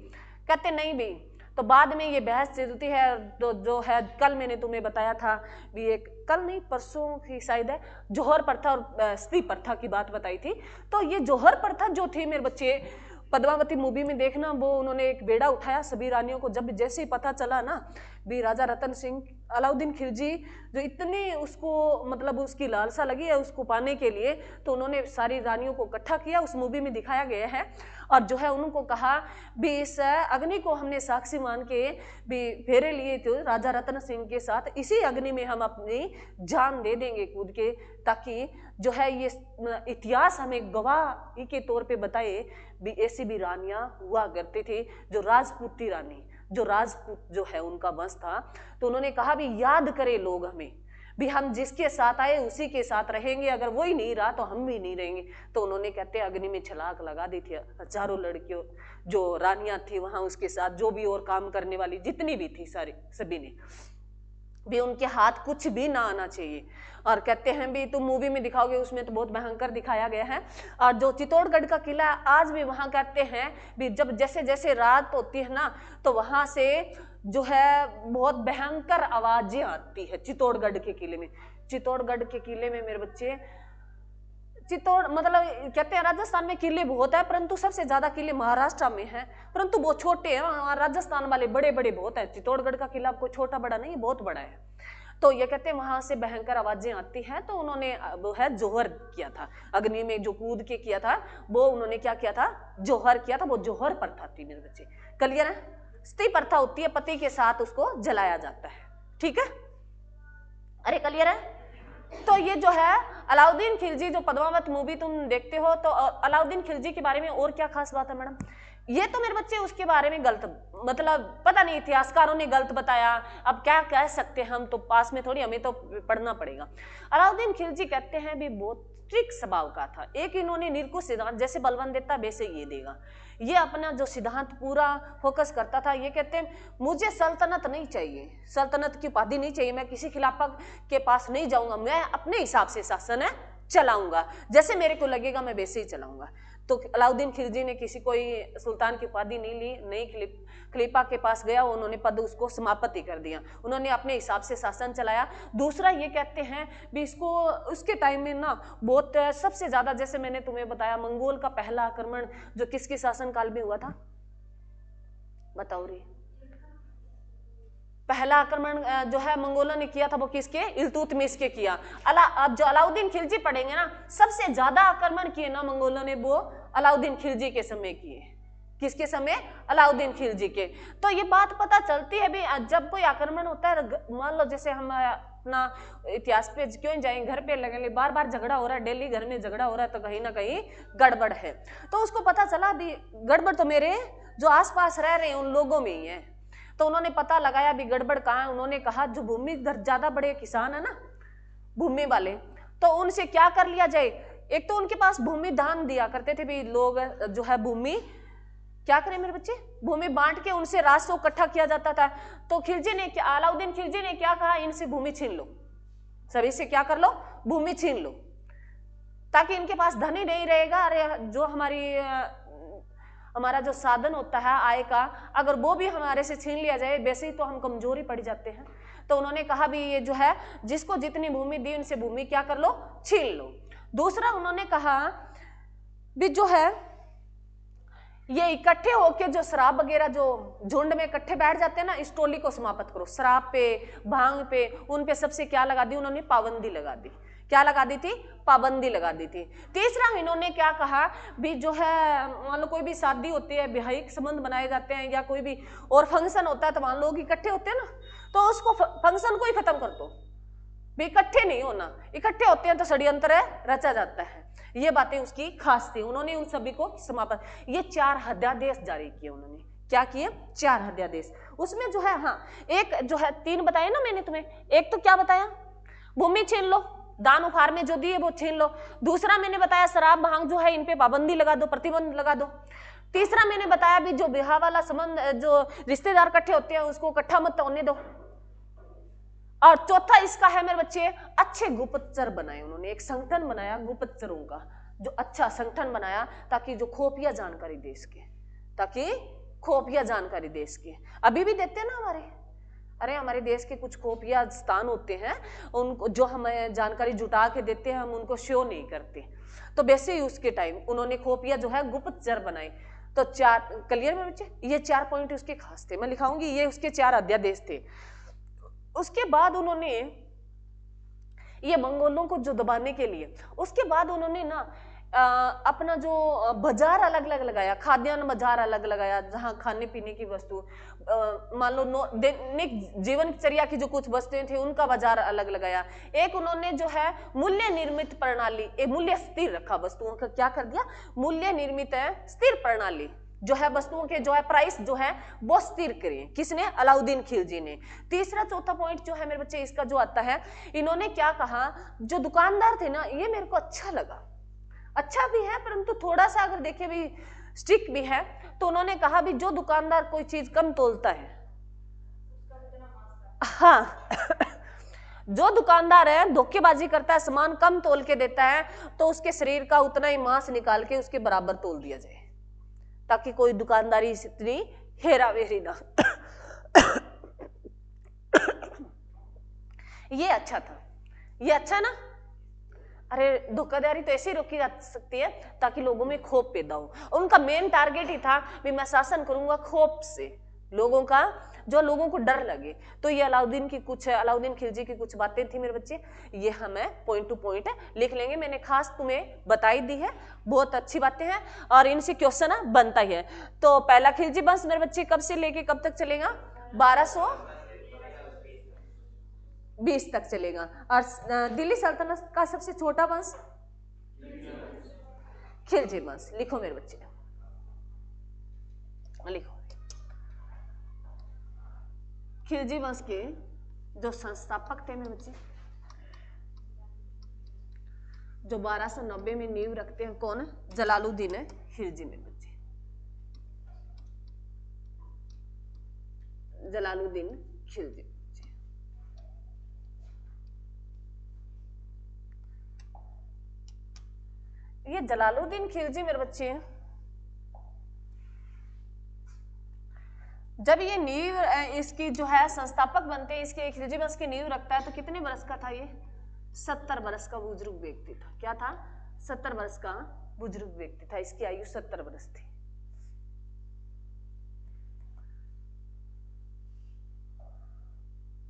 कहते नहीं भी। तो बाद में ये बहस चलती है, जो है कल मैंने तुम्हें बताया था भी, एक कल नहीं परसों की शायद है, जौहर प्रथा और स्त्री प्रथा की बात बताई थी। तो ये जौहर प्रथा जो थी मेरे बच्चे, पद्मावती मूवी में देखना, वो उन्होंने एक बेड़ा उठाया सभी रानियों को, जब जैसे ही पता चला ना भी राजा रतन सिंह, अलाउद्दीन खिलजी जो इतनी उसको मतलब उसकी लालसा लगी है उसको पाने के लिए, तो उन्होंने सारी रानियों को इकट्ठा किया, उस मूवी में दिखाया गया है। और जो है उनको कहा भी इस अग्नि को हमने साक्षी मान के भी फेरे लिए थे राजा रतन सिंह के साथ, इसी अग्नि में हम अपनी जान दे देंगे कूद के, ताकि जो है ये इतिहास हमें गवाही के तौर पे बताए भी ऐसी भी रानियां हुआ करती थी, जो राजपूती रानी, जो राजपूत जो है उनका वंश था। तो उन्होंने कहा भी याद करे लोग हमें भी, हम जिसके साथ आए उसी के साथ रहेंगे, अगर वही नहीं रहा तो हम भी नहीं रहेंगे। तो उन्होंने कहते अग्नि में छलाक लगा दी थी, हजारों लड़कियों जो रानियां थी वहां उसके साथ, जो भी और काम करने वाली जितनी भी थी सारी, सभी ने भी उनके हाथ कुछ भी ना आना चाहिए। और कहते हैं भी तुम मूवी में दिखाओगे उसमें तो बहुत भयंकर दिखाया गया है। और जो चित्तौड़गढ़ का किला आज भी वहां कहते हैं भी, जब जैसे जैसे रात होती है ना, तो वहां से जो है बहुत भयंकर आवाजें आती है चित्तौड़गढ़ के किले में। चित्तौड़गढ़ के किले में मेरे बच्चे, चित्तौड़ मतलब कहते हैं राजस्थान में किले बहुत है, परंतु सबसे ज्यादा किले महाराष्ट्र में हैं, परंतु बहुत छोटे हैं, राजस्थान वाले बड़े बड़े बहुत है, चित्तौड़गढ़ का किला कोई छोटा बड़ा नहीं, बहुत बड़ा है। तो ये कहते हैं वहां से भयंकर आवाजें आती हैं, तो उन्होंने वो है जौहर किया था, अग्नि में जो कूद के किया था वो उन्होंने क्या किया था, जौहर किया था। वो जौहर प्रथा थी मेरे बच्चे, क्लियर है। स्त्री प्रथा होती है, पति के साथ उसको जलाया जाता है, ठीक है, अरे क्लियर है। तो ये जो है अलाउद्दीन खिलजी, जो पद्मावत मूवी तुम देखते हो, तो अलाउद्दीन खिलजी के बारे में और क्या खास बात है मैडम? ये तो मेरे बच्चे उसके बारे में गलत, मतलब पता नहीं इतिहासकारों ने गलत बताया, अब क्या कह सकते हैं हम, तो पास में थोड़ी, हमें तो पढ़ना पड़ेगा। अलाउद्दीन खिलजी कहते हैं भी बहुत स्ट्रिक्ट स्वभाव का था। एक इन्होंने निरकुश सिद्धांत, जैसे बलवन देता वैसे ये देगा, ये अपना जो सिद्धांत पूरा फोकस करता था। ये कहते हैं मुझे सल्तनत नहीं चाहिए, सल्तनत की उपाधि नहीं चाहिए, मैं किसी खिलाफा के पास नहीं जाऊंगा, मैं अपने हिसाब से शासन है चलाऊंगा, जैसे मेरे को लगेगा मैं वैसे ही चलाऊंगा। तो अलाउद्दीन खिलजी ने किसी कोई सुल्तान की उपाधि नहीं ली, नहीं खलीफा के पास गया, उन्होंने पद उसको समाप्त ही कर दिया, उन्होंने अपने हिसाब से शासन चलाया। दूसरा ये कहते हैं भी इसको उसके टाइम में ना बहुत सबसे ज्यादा, जैसे मैंने तुम्हें बताया, मंगोल का पहला आक्रमण जो किसके शासनकाल में हुआ था, बताओ रे? पहला आक्रमण जो है मंगोलों ने किया था वो किसके, इल्तुतमिश के किया। अब जो अलाउद्दीन खिलजी पढ़ेंगे ना, सबसे ज्यादा आक्रमण किए ना मंगोलों ने, वो अलाउद्दीन खिलजी के समय किए। किसके समय? अलाउद्दीन खिलजी के। तो ये बात पता चलती है भी, जब कोई आक्रमण होता है, मान लो जैसे हम अपना इतिहास पे क्यों जाएंगे, घर पे लगेंगे, बार बार झगड़ा हो रहा है, डेली घर में झगड़ा हो रहा है, तो कहीं ना कहीं गड़बड़ है। तो उसको पता चला भी गड़बड़ तो मेरे जो आसपास रह रहे हैं उन लोगों में ही है। तो उन्होंने पता लगाया भी गड़बड़ कहाँ है। उन्होंने कहा जो भूमिधर ज्यादा बड़े किसान है ना, भूमि वाले, तो उनसे क्या कर लिया जाए। एक तो उनके पास भूमि दान दिया करते थे भी लोग, जो है भूमि क्या करें मेरे बच्चे, भूमि बांट के उनसे राजस्व इकट्ठा किया जाता था। तो खिलजी ने, अलाउद्दीन खिलजी ने क्या कहा, इनसे भूमि छीन लो, सभी से क्या कर लो, भूमि छीन लो, ताकि इनके पास धन ही नहीं रहेगा। अरे जो हमारा जो साधन होता है आय का, अगर वो भी हमारे से छीन लिया जाए, वैसे ही तो हम कमजोरी पड़ जाते हैं। तो उन्होंने कहा भी ये जो है जिसको जितनी भूमि दी उनसे भूमि क्या कर लो, छीन लो। दूसरा उन्होंने कहा भी जो है ये इकट्ठे होके जो शराब वगैरह जो झुंड में इकट्ठे बैठ जाते हैं ना, इस टोली को समाप्त करो। शराब पे, भांग पे, उन पे सबसे क्या लगा दी उन्होंने, पाबंदी लगा दी। क्या लगा दी थी, पाबंदी लगा दी थी। तीसरा इन्होंने क्या कहा भी जो है मान लो कोई भी शादी होती है, वैवाहिक संबंध बनाए जाते हैं, या कोई भी और फंक्शन होता है, तो वहां लोग इकट्ठे होते हैं ना, तो उसको फंक्शन को ही खत्म कर दो भी, इकट्ठे नहीं होना। इकट्ठे होते हैं तो षड्यंत्र रचा जाता है। ये बातें उसकी खास थी। उन्होंने उन सभी को समापन, ये 4 अध्यादेश जारी किए उन्होंने। क्या किए? 4 अध्यादेश। उसमें जो है, हाँ, एक जो है 3 बताए ना मैंने तुम्हें। एक तो क्या बताया, भूमि छीन लो, दान उपहार में जो दिए वो छीन लो। दूसरा मैंने बताया शराब भांग जो है इन पे पाबंदी लगा दो, प्रतिबंध लगा दो। तीसरा मैंने बताया भी जो विवाह वाला संबंध, जो रिश्तेदार इकट्ठे होते हैं उसको इकट्ठा मत होने दो। और चौथा इसका है मेरे बच्चे, अच्छे गुप्तचर बनाए उन्होंने, एक संगठन बनाया गुप्तचरों का, जो अच्छा संगठन बनाया ताकि जो खुफिया जानकारी दे सके, ताकि खुफिया जानकारी दे सके। अभी भी देते हैं ना हमारे, अरे हमारे देश के कुछ खुफिया स्थान होते हैं, उनको जो हमें जानकारी जुटा के देते हैं, हम उनको शो नहीं करते। तो वैसे ही उसके टाइम उन्होंने खुफिया जो है गुप्तचर बनाए। तो 4 क्लियर मेरे बच्चे, ये 4 पॉइंट उसके खास थे, मैं लिखाऊंगी, ये उसके 4 अध्यादेश थे। उसके बाद उन्होंने ये मंगोलों को जो दबाने के लिए, उसके बाद उन्होंने ना अपना जो बाजार अलग अलग लगाया, खाद्यान्न बाजार अलग लगाया, जहां खाने पीने की वस्तु, मान लो दैनिक जीवनचर्या की जो कुछ वस्तुएं थी उनका बाजार अलग लगाया। एक उन्होंने जो है मूल्य निर्मित प्रणाली, मूल्य स्थिर रखा वस्तुओं का, क्या कर दिया, मूल्य निर्मित है स्थिर प्रणाली जो है वस्तुओं के जो है प्राइस जो है वो स्थिर करें। किसने? अलाउद्दीन खिलजी ने। तीसरा चौथा पॉइंट जो है मेरे बच्चे इसका जो आता है, इन्होंने क्या कहा, जो दुकानदार थे ना, ये मेरे को अच्छा लगा, अच्छा भी है परंतु थोड़ा सा अगर देखे भी स्ट्रिक्ट भी है। तो उन्होंने कहा भी जो दुकानदार कोई चीज कम तोलता है, हाँ जो दुकानदार है धोखेबाजी करता है, सामान कम तोल के देता है, तो उसके शरीर का उतना ही मांस निकाल के उसके बराबर तोल दिया जाए, ताकि कोई दुकानदारी इतनी हेरा फेरी ना ये अच्छा था, ये अच्छा ना। अरे धोखाधड़ी तो ऐसे ही रोकी जा सकती है ताकि लोगों में खौफ पैदा हो। उनका मेन टारगेट ही था भी मैं शासन करूंगा खौफ से, लोगों का, जो लोगों को डर लगे। तो ये अलाउद्दीन खिलजी की कुछ बातें थी मेरे बच्चे, ये हमें पॉइंट टू पॉइंट लिख लेंगे, मैंने खास तुम्हें बताई दी है, बहुत अच्छी बातें हैं और इनसे क्वेश्चन बनता ही है। तो पहला खिलजी वंश मेरे बच्चे कब से लेके कब तक चलेगा? 1220 तक चलेगा। और दिल्ली सल्तनत का सबसे छोटा वंश खिलजी वंश। लिखो मेरे बच्चे, लिखो, खिलजी वंश के जो संस्थापक थे मेरे बच्चे, जो 1290 में नींव रखते हैं, कौन? जलालुद्दीन है खिलजी मेरे बच्चे, जलालुद्दीन खिलजी। ये जलालुद्दीन खिलजी मेरे बच्चे, जब ये नींव इसकी जो है संस्थापक बनते हैं, इसके खिलजी वंश की नींव रखता है, तो कितने वर्ष का था ये? 70 वर्ष का बुजुर्ग व्यक्ति था। क्या था? 70 वर्ष का बुजुर्ग व्यक्ति था, इसकी आयु 70 वर्ष थी।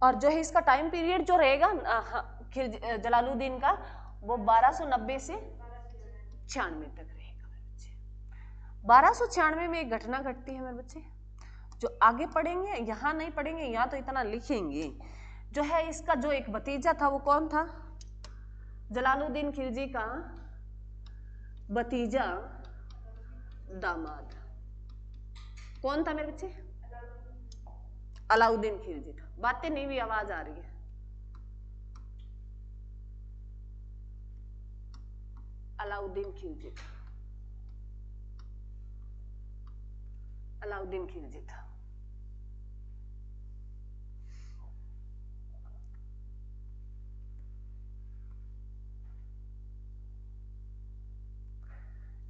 और जो है इसका टाइम पीरियड जो रहेगा जलालुद्दीन का, वो 1290 से 96 तक रहेगा मेरे बच्चे। 1296 में एक घटना घटती है मेरे बच्चे, जो आगे पढ़ेंगे, यहां नहीं पढ़ेंगे, यहां तो इतना लिखेंगे। जो है इसका जो एक भतीजा था, वो कौन था? जलालुद्दीन खिलजी का भतीजा दामाद कौन था मेरे बच्चे? अलाउद्दीन खिलजी था। बातें नहीं भी, आवाज आ रही है। अलाउद्दीन खिलजी था, अलाउद्दीन खिलजी था।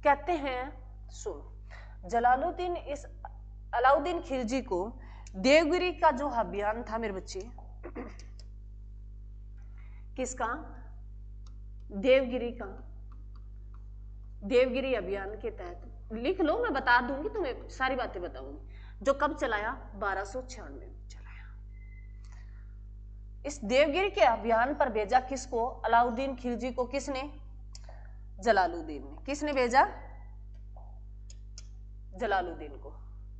कहते हैं, सुनो, अलाउद्दीन खिलजी को देवगिरी का जो अभियान था मेरे बच्चे, किसका? देवगिरी अभियान के तहत, लिख लो, मैं बता दूंगी तुम्हें, सारी बातें बताऊंगी। जो कब चलाया? 1296 में चलाया। इस देवगिरी के अभियान पर भेजा किसको? अलाउद्दीन खिलजी को। किसने? जलालुद्दीन ने। किसने भेजा? जलालुद्दीन को।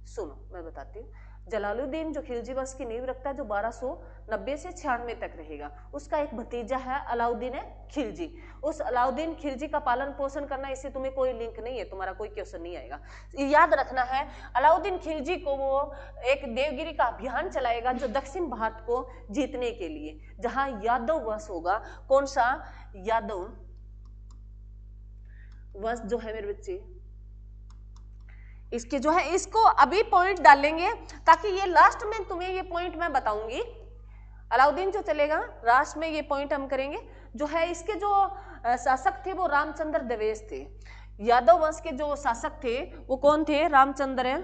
सुनो मैं बताती हूँ, जलालुद्दीन जो खिलजी वंश की नींव रखता है, जो 1290 से 96 तक रहेगा, उसका एक भतीजा है अलाउद्दीन खिलजी। उस अलाउद्दीन खिलजी का पालन पोषण करना, इससे तुम्हें कोई लिंक नहीं है, तुम्हारा कोई क्वेश्चन नहीं आएगा। याद रखना है अलाउद्दीन खिलजी को वो एक देवगिरी का अभियान चलाएगा जो दक्षिण भारत को जीतने के लिए, जहां यादव वंश होगा। कौन सा? यादव वंश जो है मेरे बच्चे, इसके जो है, इसको अभी पॉइंट डालेंगे ताकि ये लास्ट में तुम्हें ये पॉइंट मैं बताऊंगी। अलाउद्दीन जो चलेगा लास्ट में ये पॉइंट हम करेंगे। जो है इसके जो शासक थे वो रामचंद्र देवेश थे। यादव वंश के जो शासक थे वो कौन थे? रामचंद्र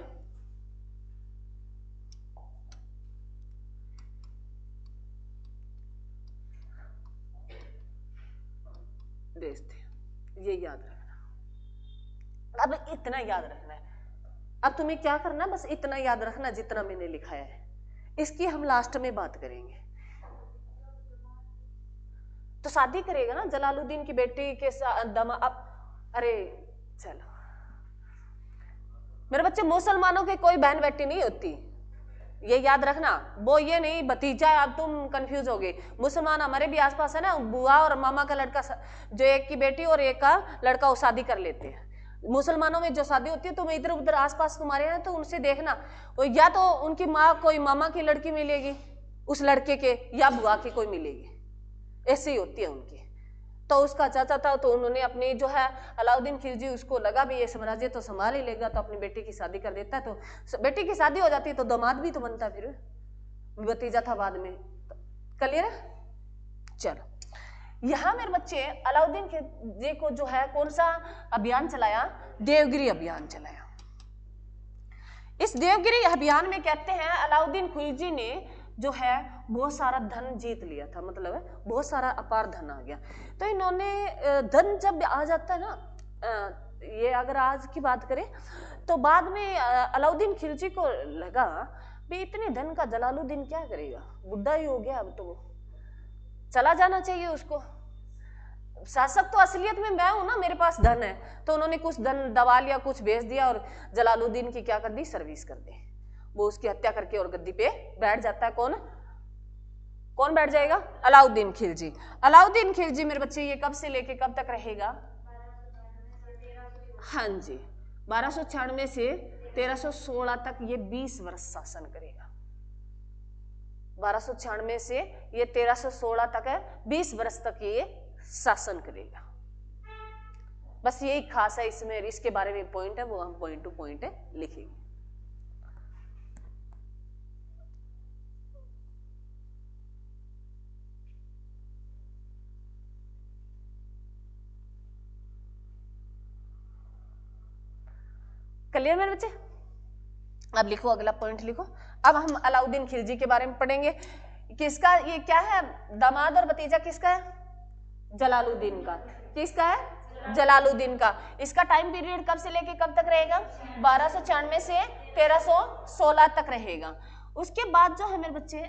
देश थे, ये याद रखना। अब इतना याद रखना है। अब तुम्हें क्या करना, बस इतना याद रखना जितना मैंने लिखाया है। इसकी हम लास्ट में बात करेंगे। तो शादी करेगा ना जलालुद्दीन की बेटी के दमा। अब अरे चलो मेरे बच्चे, मुसलमानों के कोई बहन बेटी नहीं होती, ये याद रखना। वो ये नहीं भतीजा, अब तुम कंफ्यूज हो गए। मुसलमान हमारे भी आसपास है ना, बुआ और मामा का लड़का, जो एक की बेटी और एक का लड़का वो शादी कर लेते हैं। मुसलमानों में जो शादी होती है, तुम इधर उधर आसपास तुम्हारे हैं तो उनसे देखना, वो या तो उनकी माँ कोई मामा की लड़की मिलेगी उस लड़के के, या बुआ की कोई मिलेगी, ऐसी होती है उनकी। तो उसका चाचा था, तो उन्होंने अपनी जो है अलाउद्दीन खिलजी, उसको लगा भी ये साम्राज्य तो संभाल ही लेगा, तो अपनी बेटी की शादी कर देता है। तो बेटी की शादी हो जाती है तो दामाद भी तो बनता, फिर भतीजा था बाद में। क्लियर है? चलो, यहां मेरे बच्चे अलाउद्दीन खिलजी को जो है कौन सा अभियान चलाया? देवगिरी अभियान चलाया। इस देवगिरी अभियान में कहते हैं अलाउद्दीन खिलजी ने जो है बहुत सारा धन जीत लिया था, मतलब बहुत सारा अपार धन आ गया। तो इन्होंने धन जब आ जाता है ना, ये अगर आज की बात करें तो बाद में अलाउद्दीन खिलजी को लगा भी इतने धन का जलालुद्दीन क्या करेगा, बुढ़ा ही हो गया, अब तो चला जाना चाहिए उसको। शासक तो असलियत में मैं हूं ना, मेरे पास धन है। तो उन्होंने कुछ धन दबा लिया, कुछ बेच दिया और जलालुद्दीन की क्या कर दी? सर्विस कर दी। वो उसकी हत्या करके और गद्दी पे बैठ जाता है। कौन कौन बैठ जाएगा? अलाउद्दीन खिलजी। अलाउद्दीन खिलजी मेरे बच्चे ये कब से लेके कब तक रहेगा? हाँ जी, 1296 से 1316 तक ये 20 वर्ष शासन करेगा। 1296 से ये 1316 तक है, 20 वर्ष तक ये शासन करेगा। बस यही खास है इसमें, इसके बारे में पॉइंट है, वो हम पॉइंट टू पॉइंट लिखेंगे। क्लियर मेरे बच्चे? अब लिखो, अगला पॉइंट लिखो। अब हम अलाउद्दीन खिलजी के बारे में पढ़ेंगे। किसका ये क्या है? दामाद और भतीजा किसका है? जलालुद्दीन का। किसका है? जलालुद्दीन का। इसका टाइम पीरियड कब से लेके कब तक रहेगा? 1296 से 1316 तक रहेगा। उसके बाद जो है मेरे बच्चे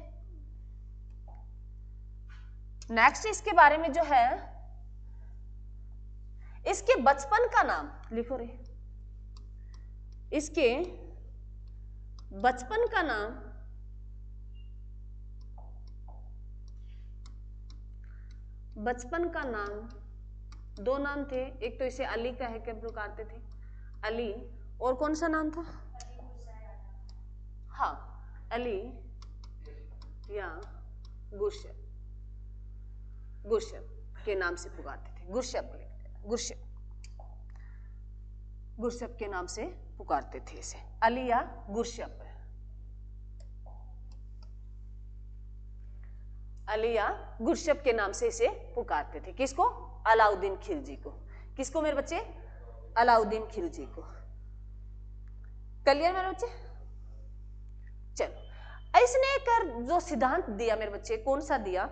नेक्स्ट इसके बारे में जो है, इसके बचपन का नाम लिखो रे। इसके बचपन का नाम दो नाम थे। एक तो इसे अली कह के पुकारते थे, अली, और कौन सा नाम था? हाँ, अली या गुरशप, गुरशप के नाम से पुकारते थे। गुरशप के नाम से पुकारते थे इसे, अली या गुरशप। अली या गुरशप के नाम से इसे पुकारते थे। किसको? अलाउद्दीन खिलजी को। किसको मेरे बच्चे? अलाउद्दीन खिलजी को। क्लियर मेरे बच्चे? चलो, इसने एक जो सिद्धांत दिया मेरे बच्चे, कौन सा दिया?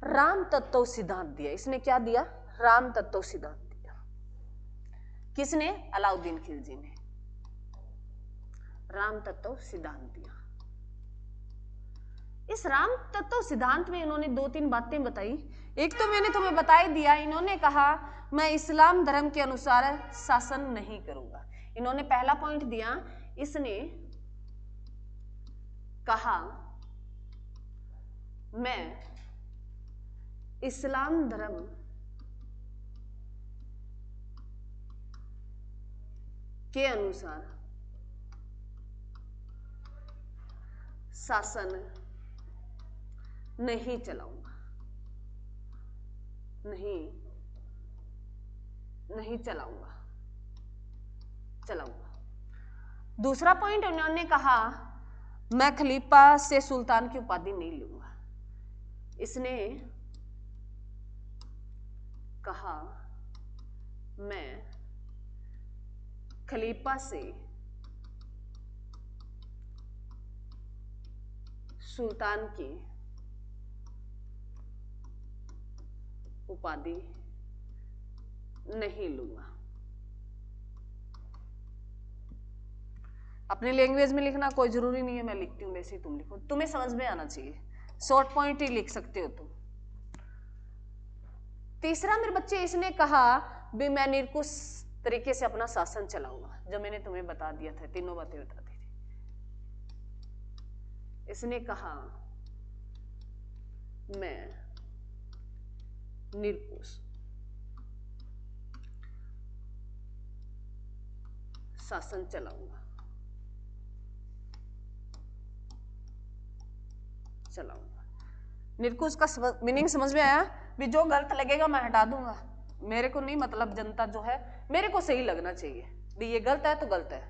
राम तत्व सिद्धांत दिया। इसने क्या दिया? राम तत्व सिद्धांत दिया। किसने? अलाउद्दीन खिलजी ने राम तत्व सिद्धांत दिया। इस राम तत्व सिद्धांत में इन्होंने 2-3 बातें बताई। एक तो मैंने तुम्हें बता ही दिया, इन्होंने कहा मैं इस्लाम धर्म के अनुसार शासन नहीं करूंगा। इन्होंने पहला पॉइंट दिया, इसने कहा मैं इस्लाम धर्म के अनुसार शासन नहीं चलाऊंगा, नहीं चलाऊंगा। दूसरा पॉइंट उन्होंने कहा मैं खलीफा से सुल्तान की उपाधि नहीं लूंगा। इसने कहा मैं खलीफा से सुल्तान की उपाधि नहीं लूंगा। अपनी लैंग्वेज में लिखना कोई जरूरी नहीं है, मैं लिखती हूं वैसे ही तुम लिखो, तुम्हें समझ में आना चाहिए, शॉर्ट पॉइंट ही लिख सकते हो तुम। तीसरा मेरे बच्चे इसने कहा भी मैं निरकुश तरीके से अपना शासन चलाऊंगा, जो मैंने तुम्हें बता दिया था, तीनों बातें बता दी थी। इसने कहा मैं निरकुश शासन चलाऊंगा। निरकुश का मीनिंग समझ में आया? भी जो गलत लगेगा मैं हटा दूंगा, मेरे को नहीं मतलब, जनता जो है मेरे को सही लगना चाहिए, भी ये गलत है तो गलत है।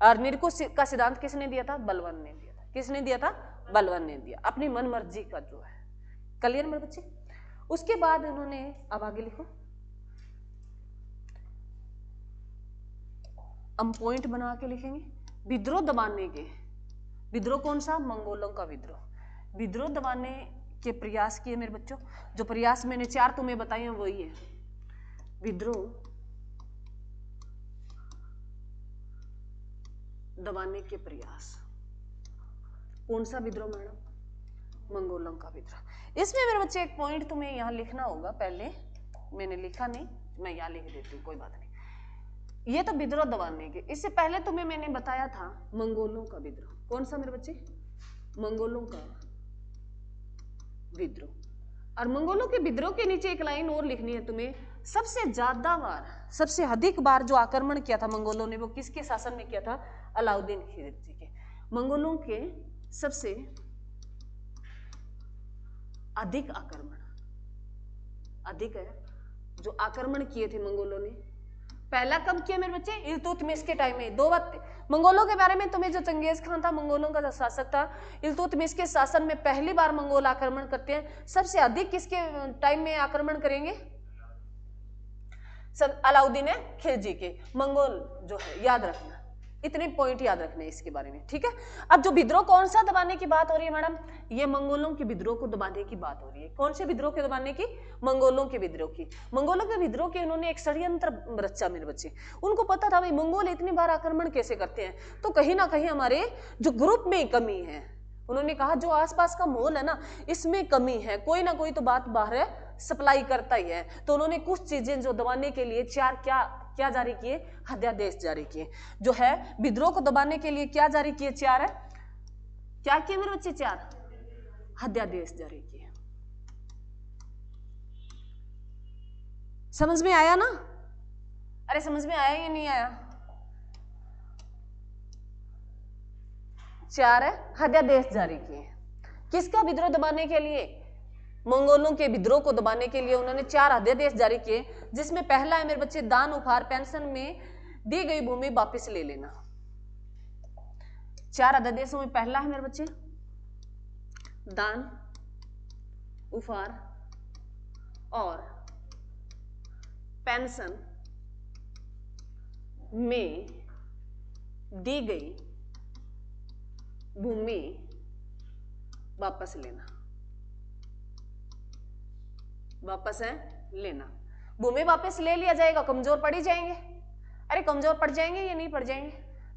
और निरकुश का सिद्धांत किसने दिया था? बलवान ने दिया था। किसने दिया था? बलवान ने दिया, अपनी मन मर्जी का जो है। क्लियर मेरे बच्चे? उसके बाद उन्होंने, अब आगे लिखो, हम पॉइंट बना के लिखेंगे। विद्रोह दबाने के, विद्रोह कौन सा? मंगोलों का विद्रोह। विद्रोह दबाने के प्रयास किए मेरे बच्चों। जो प्रयास मैंने 4 तुम्हें बताए हैं वही है। विद्रोह दबाने के प्रयास। कौन सा विद्रोह मैडम? मंगोलों का विद्रोह। इसमें मेरे बच्चे एक पॉइंट तुम्हें यहां लिखना होगा, पहले मैंने लिखा नहीं, मैं यहां लिख देती हूँ, कोई बात नहीं। ये तो विद्रोह दबाने के, इससे पहले तुम्हें मैंने बताया था मंगोलों का विद्रोह। कौन सा मेरे बच्चे? मंगोलों का विद्रोह। और मंगोलों के विद्रोह के नीचे एक लाइन और लिखनी है तुम्हें। सबसे ज्यादा बार, सबसे अधिक बार जो आक्रमण किया था मंगोलों ने, वो किसके शासन में किया था? अलाउद्दीन खिलजी के। मंगोलों के सबसे अधिक आक्रमण, अधिक है जो आक्रमण किए थे मंगोलों ने। पहला कब किया मेरे बच्चे? इल्तुतमिश के टाइम में। 2 बात मंगोलों के बारे में तुम्हें, जो चंगेज खान था मंगोलों का शासक था, इल्तुतमिश के शासन में पहली बार मंगोल आक्रमण करते हैं। सबसे अधिक किसके टाइम में आक्रमण करेंगे? सब अलाउद्दीन खिलजी के। मंगोल जो है, याद रखना, इतने पॉइंट याद रखने इसके बारे में, ठीक है। अब जो विद्रोह कौन सा दबाने की बात हो रही है मैडम? ये मंगोलों के विद्रोह को दबाने की बात हो रही है। कौन से विद्रोह के दबाने की? मंगोलों के विद्रोह की। मंगोलों के विद्रोह के उन्होंने एक षड्यंत्र रचा मेरे बच्चे। उनको पता था भाई मंगोल इतनी बार आक्रमण कैसे करते हैं, तो कहीं ना कहीं हमारे जो ग्रुप में कमी है। उन्होंने कहा जो आसपास का माहौल है ना, इसमें कमी है, कोई ना कोई तो बात बाहर सप्लाई करता ही है। तो उन्होंने कुछ चीजें जो दबाने के लिए 4 क्या जारी किए? हत्यादेश जारी किए। जो है विद्रोह को दबाने के लिए क्या जारी किए? 4 है, क्या किए मेरे बच्चे? 4 हत्यादेश जारी किए। समझ में आया ना? अरे समझ में आया या नहीं आया? 4 है हत्यादेश जारी किए। किसका विद्रोह दबाने के लिए? मंगोलों के विद्रोह को दबाने के लिए उन्होंने 4 अध्यादेश जारी किए, जिसमें पहला है मेरे बच्चे दान, उपहार, पेंशन में दी गई भूमि वापस ले लेना। 4 अध्यादेशों में पहला है मेरे बच्चे दान, उपहार और पेंशन में दी गई भूमि वापस लेना। वापस है लेना। भूमि वापस ले लिया जाएगा, कमजोर पड़ ही जाएंगे। अरे कमजोर पड़ जाएंगे या नहीं पड़ जाएंगे?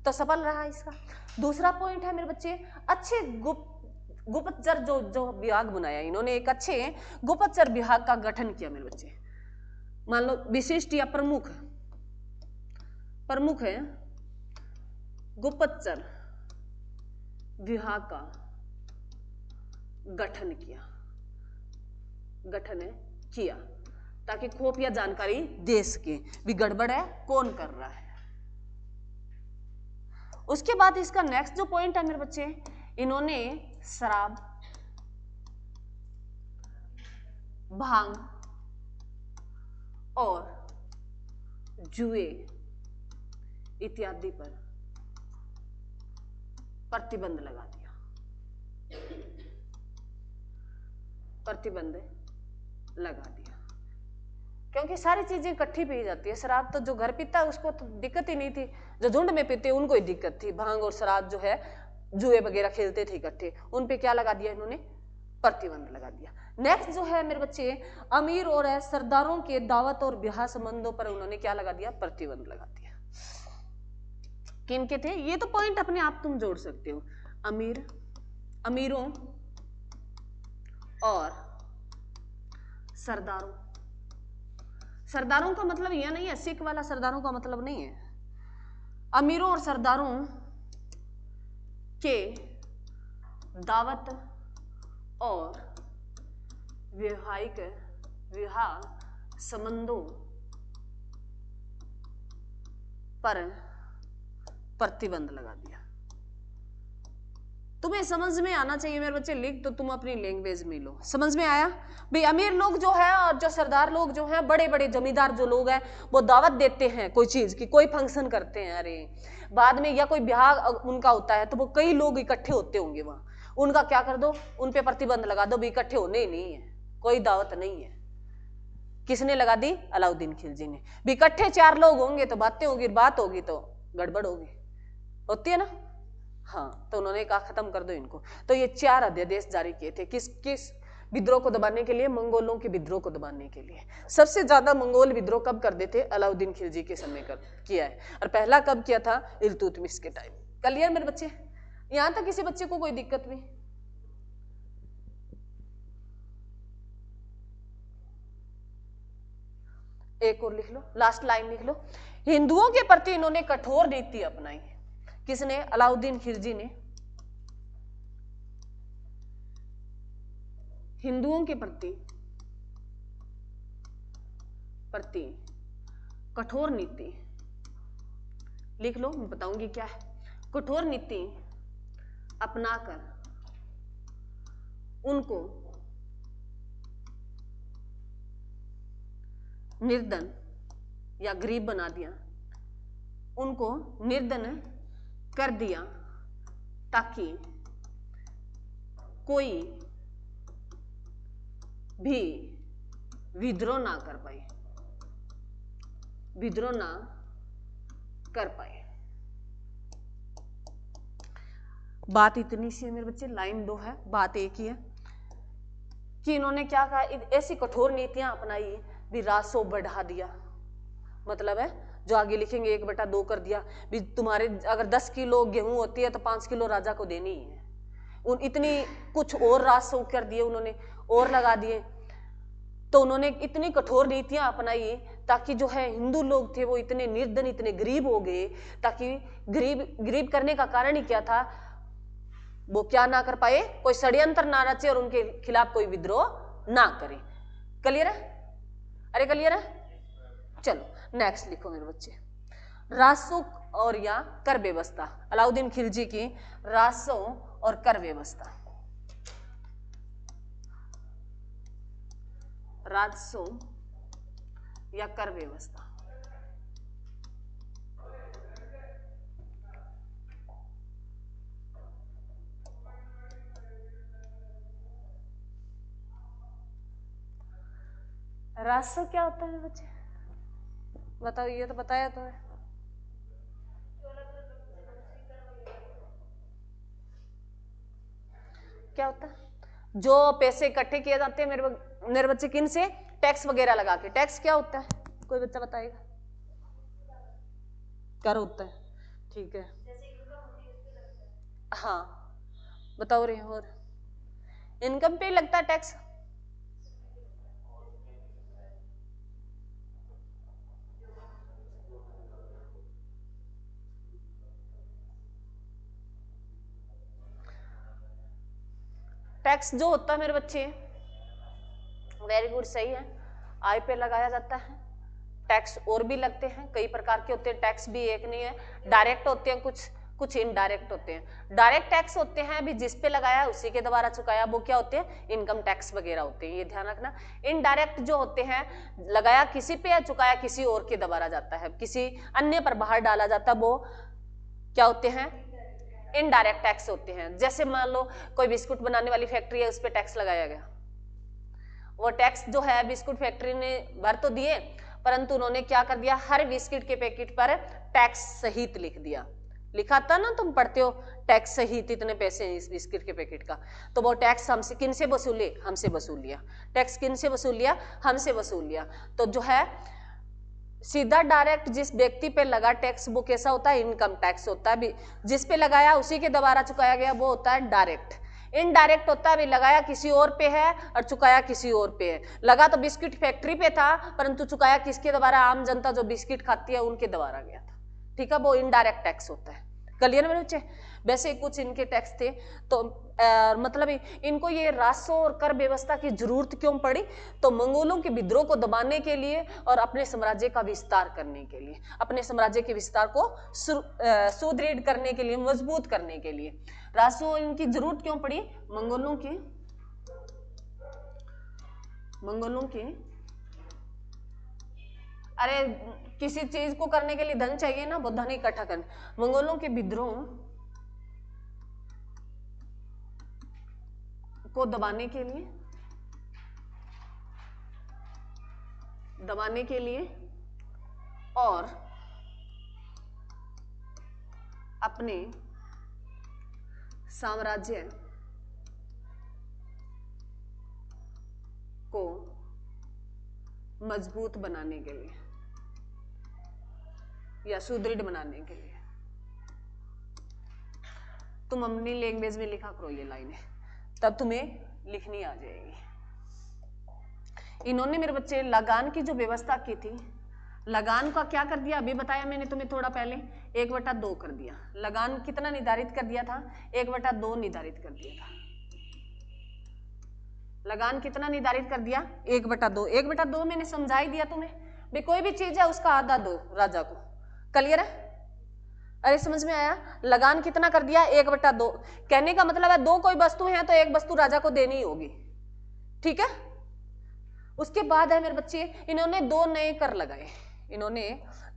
तो सफल रहा इसका। दूसरा पॉइंट है मेरे बच्चे अच्छे गुप्तचर जो विभाग बनाया इन्होंने, एक अच्छे गुप्तचर विभाग का गठन किया मेरे बच्चे। मान लो विशिष्ट या प्रमुख है गुप्तचर विभाग का गठन किया ताकि खुफिया जानकारी दे सके भी गड़बड़ है कौन कर रहा है। उसके बाद इसका नेक्स्ट जो पॉइंट है मेरे बच्चे, इन्होंने शराब, भांग और जुए इत्यादि पर प्रतिबंध लगा दिया। क्योंकि सारी चीजें इकट्ठी पी जाती है। शराब तो जो घर पीता है उसको तो दिक्कत ही नहीं थी, जो झुंड में पीते उनको ही दिक्कत थी। भांग और शराब जो है जुए वगैरह खेलते थे इकट्ठे, उन पे क्या लगा दिया इन्होंने, प्रतिबंध लगा दिया। नेक्स्ट जो है मेरे बच्चे, अमीर और सरदारों के दावत और ब्याह संबंधों पर उन्होंने क्या लगा दिया, प्रतिबंध लगा दिया। किनके थे ये तो पॉइंट अपने आप तुम जोड़ सकते हो। अमीरों और सरदारों का मतलब यह नहीं है, सिख वाला सरदारों का मतलब नहीं है। अमीरों और सरदारों के दावत और वैवाहिक विवाह संबंधों पर प्रतिबंध लगा दिया। तुम्हें समझ में आना चाहिए मेरे बच्चे, लिख तो तुम अपनी लैंग्वेज में लो। समझ में आया भाई? अमीर लोग जो है और जो सरदार लोग जो हैं, बड़े बड़े जमींदार जो लोग हैं, वो दावत देते हैं कोई चीज की, कोई फंक्शन करते हैं, अरे बाद में या कोई ब्याह उनका होता है तो वो कई लोग इकट्ठे होते होंगे वहां, उनका क्या कर दो, उन पे प्रतिबंध लगा दो भी इकट्ठे होने ही नहीं है, कोई दावत नहीं है। किसने लगा दी? अलाउद्दीन खिलजी ने। भी इकट्ठे 4 लोग होंगे तो बातें होगी, बात होगी तो गड़बड़ होती है ना। हाँ, तो उन्होंने कहा खत्म कर दो इनको। तो ये 4 अध्यादेश जारी किए थे। किस विद्रोह को दबाने के लिए? मंगोलों के विद्रोह को दबाने के लिए। सबसे ज्यादा मंगोल विद्रोह कब कर देते? अलाउद्दीन खिलजी के समय किया है। और पहला कब किया था? इल्तुतमिश के टाइम। क्लियर मेरे बच्चे? यहां तक किसी बच्चे को कोई दिक्कत भी? एक और लिख लो, लास्ट लाइन लिख लो। हिंदुओं के प्रति इन्होंने कठोर नीति अपनाई। किसने? अलाउद्दीन खिलजी ने हिंदुओं के प्रति कठोर नीति। लिख लो, मैं बताऊंगी क्या है। कठोर नीति अपनाकर उनको निर्धन या गरीब बना दिया, उनको निर्धन कर दिया ताकि कोई भी विद्रोह ना कर पाए। बात इतनी सी है मेरे बच्चे, लाइन 2 है, बात एक ही है कि इन्होंने क्या कहा, ऐसी कठोर नीतियां अपनाई भी राजस्व बढ़ा दिया। मतलब है जो आगे लिखेंगे 1/2 कर दिया भी, तुम्हारे अगर 10 किलो गेहूं होती है तो 5 किलो राजा को देनी ही है। इतनी कुछ और राजस्व कर दिए उन्होंने, और लगा दिए। तो उन्होंने इतनी कठोर नीतियां अपनाई ताकि जो है हिंदू लोग थे वो इतने निर्धन, इतने गरीब हो गए। ताकि गरीब करने का कारण ही क्या था, वो क्या ना कर पाए, कोई षड्यंत्र ना रचे और उनके खिलाफ कोई विद्रोह ना करे। क्लियर है? अरे क्लियर है? चलो नेक्स्ट लिखो मेरे बच्चे। राजस्व और या कर व्यवस्था, अलाउद्दीन खिलजी की राजस्व और कर व्यवस्था। राजस्व या कर व्यवस्था। राजस्व क्या होता है बच्चे, बताओ? ये तो बताया तो है। क्या होता है? जो पैसे इकट्ठे किए जाते हैं मेरे बच्चे, किन से? टैक्स वगैरह लगा के। टैक्स क्या होता है? कोई बच्चा बताएगा? कर होता है, ठीक है। हाँ बताओ रे। और इनकम पे लगता है टैक्स। टैक्स जो होता है मेरे बच्चे, वेरी गुड, सही है, आय पे लगाया जाता है। टैक्स और भी लगते हैं, कई प्रकार के होते हैं, टैक्स भी एक नहीं है, डायरेक्ट होते हैं कुछ इनडायरेक्ट होते हैं। डायरेक्ट टैक्स होते हैं अभी जिस पे लगाया उसी के द्वारा चुकाया, वो क्या होते हैं, इनकम टैक्स वगैरह होते हैं, ये ध्यान रखना। इनडायरेक्ट जो होते हैं, लगाया किसी पे चुकाया किसी और के द्वारा जाता है, किसी अन्य पर बाहर डाला जाता है, वो क्या होते हैं, इनडायरेक्ट टैक्स होते हैं। जैसे मान लो कोई बिस्कुट बनाने वाली फैक्ट्री है, उस पर टैक्स लगाया गया, वो टैक्स जो है बिस्कुट फैक्ट्री ने भर तो दिए, परंतु उन्होंने क्या कर दिया, हर बिस्किट के पैकेट पर टैक्स सहित लिख दिया। लिखा था ना, तुम पढ़ते हो टैक्स सहित इतने पैसे हैं इस बिस्किट के पैकेट का, तो वो टैक्स हमसे किन से वसूले, हमसे वसूल लिया। टैक्स किन से वसूल लिया, हमसे वसूल लिया। तो जो है सीधा डायरेक्ट जिस व्यक्ति पे लगा टैक्स वो कैसा होता है, इनकम टैक्स होता है। जिस पे लगाया उसी के द्वारा चुकाया गया वो होता है डायरेक्ट। इनडायरेक्ट होता है, लगाया किसी और पे है और चुकाया किसी और पे है। लगा तो बिस्किट फैक्ट्री पे था, परंतु चुकाया किसके द्वारा, आम जनता जो बिस्किट खाती है उनके द्वारा गया था, ठीक है, वो इनडायरेक्ट टैक्स होता है। क्लियर मेरे बच्चे? वैसे कुछ इनके टैक्स थे, तो मतलब इनको ये राजस्व और कर व्यवस्था की जरूरत क्यों पड़ी, तो मंगोलों के विद्रोह को दबाने के लिए और अपने साम्राज्य का विस्तार करने के लिए, अपने साम्राज्य के विस्तार को सुदृढ़ करने के लिए, मजबूत करने के लिए राजस्व इनकी जरूरत क्यों पड़ी, मंगोलों की अरे किसी चीज को करने के लिए धन चाहिए ना, वो धन इकट्ठा करना। मंगोलों के विद्रोह को दबाने के लिए और अपने साम्राज्य को मजबूत बनाने के लिए या सुदृढ़ बनाने के लिए, तुम अपनी लैंग्वेज में लिखा करो ये लाइनें, तब तुम्हें लिखनी आ जाएगी। इन्होंने मेरे बच्चे लगान की जो व्यवस्था की थी, लगान का क्या कर दिया, अभी बताया मैंने तुम्हें थोड़ा पहले, 1/2 कर दिया। लगान कितना निर्धारित कर दिया था, 1/2 निर्धारित कर दिया था। लगान कितना निर्धारित कर दिया, 1/2। 1/2 मैंने समझा ही दिया तुम्हें भी, कोई भी चीज है उसका आधा दो राजा को। क्लियर है? अरे समझ में आया? लगान कितना कर दिया, 1/2। कहने का मतलब है 2 कोई वस्तु है तो 1 वस्तु राजा को देनी ही होगी, ठीक है। उसके बाद है मेरे बच्चे, इन्होंने 2 नए कर लगाए। इन्होंने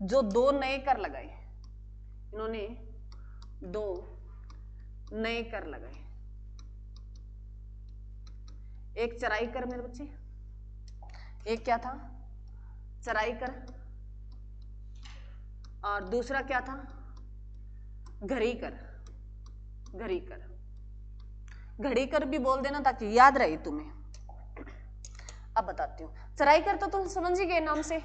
जो 2 नए कर लगाए, इन्होंने 2 नए कर लगाए। एक चराई कर मेरे बच्चे, एक क्या था, चराई कर, और दूसरा क्या था, घड़ी कर। घड़ी कर, घड़ी कर भी बोल देना ताकि याद रहे तुम्हें। अब बताती हूँ, चराई कर तो तुम समझ ही गए नाम से,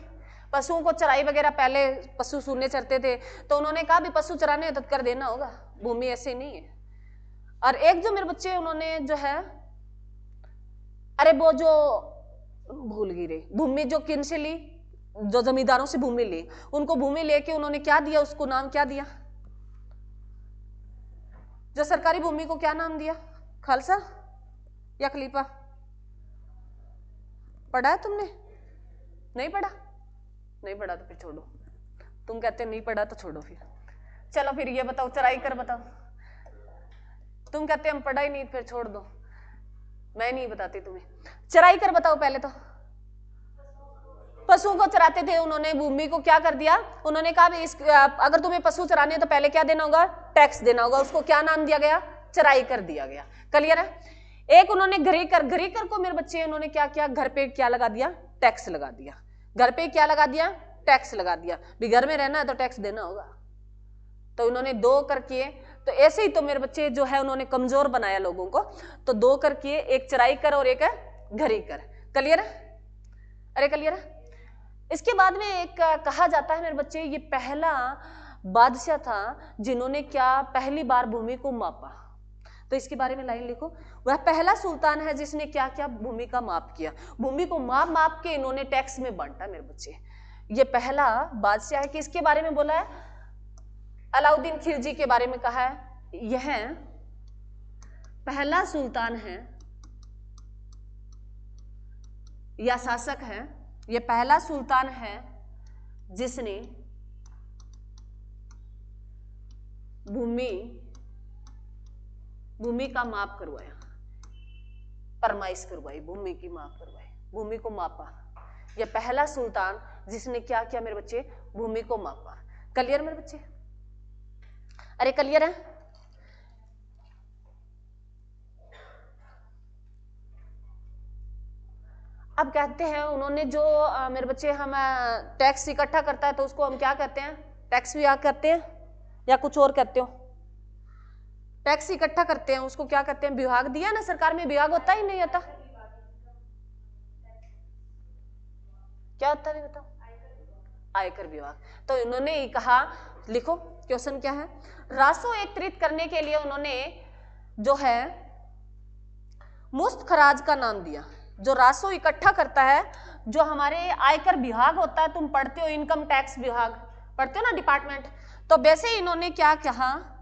पशुओं को चराई वगैरह, पहले पशु सूने चरते थे तो उन्होंने कहा भी पशु चराने हैं तो कर देना होगा, भूमि ऐसे नहीं है। और एक जो मेरे बच्चे उन्होंने जो है, अरे वो जो भूल गई रे, भूमि जो किन से ली, जो जमींदारों से भूमि ली, उनको भूमि लेके उन्होंने क्या दिया, उसको नाम क्या दिया, जो सरकारी भूमि को क्या नाम दिया, खालसा या खलीफा? पढ़ा है तुमने? नहीं पढ़ा? नहीं पढ़ा तो फिर छोड़ो, तुम कहते नहीं पढ़ा तो छोड़ो फिर। चलो फिर ये बताओ, चराई कर बताओ। तुम कहते हम पढ़ा ही नहीं, फिर छोड़ दो, मैं नहीं बताती तुम्हें। चराई कर बताओ पहले तो। पशुओं को चराते थे, उन्होंने भूमि को क्या कर दिया, उन्होंने कहा इस अगर तुम्हें पशु चराने तो पहले क्या देना होगा, टैक्स देना होगा। उसको क्या नाम दिया गया, चराई कर दिया गया। क्लियर है? एक उन्होंने घरी कर, घरी कर को मेरे बच्चे उन्होंने क्या किया, घर पे क्या लगा दिया, टैक्स लगा दिया। घर पे क्या लगा दिया, टैक्स लगा दिया, भी घर में रहना है तो टैक्स देना होगा। तो उन्होंने 2 कर किए। तो ऐसे ही तो मेरे बच्चे जो है उन्होंने कमजोर बनाया लोगों को, तो 2 कर किए, एक चराई कर और एक घरी कर। क्लियर है? अरे क्लियर है? इसके बाद में एक कहा जाता है मेरे बच्चे, ये पहला बादशाह था जिन्होंने क्या, पहली बार भूमि को मापा। तो इसके बारे में लाइन लिखो, वह पहला सुल्तान है जिसने क्या क्या, भूमि का माप किया। भूमि को माप के इन्होंने टैक्स में बांटा मेरे बच्चे। ये पहला बादशाह है। किसके बारे में बोला है, अलाउद्दीन खिलजी के बारे में कहा है। यह पहला सुल्तान है या शासक है, ये पहला सुल्तान है जिसने भूमि का माप करवाया, फरमाइश करवाई, भूमि की माप करवाई, भूमि को मापा। यह पहला सुल्तान जिसने क्या किया मेरे बच्चे, भूमि को मापा। क्लियर मेरे बच्चे? अरे क्लियर है? अब कहते हैं उन्होंने जो मेरे बच्चे हम टैक्स इकट्ठा करता है तो उसको हम क्या कहते हैं, टैक्स विभाग कहते हैं या कुछ और कहते हो? टैक्स इकट्ठा करते हैं उसको क्या कहते हैं, विभाग। दिया ना सरकार में विभाग होता ही नहीं होता, क्या होता है बताओ, आयकर विभाग। तो उन्होंने ही कहा, लिखो क्वेश्चन क्या है, राजस्व एकत्रित करने के लिए उन्होंने जो है मुफ्त खराज का नाम दिया। जो राजस्व इकट्ठा करता है, जो हमारे आयकर विभाग होता है, तुम पढ़ते हो इनकम टैक्स विभाग, पढ़ते हो ना डिपार्टमेंट, तो वैसे इन्होंने क्या कहा,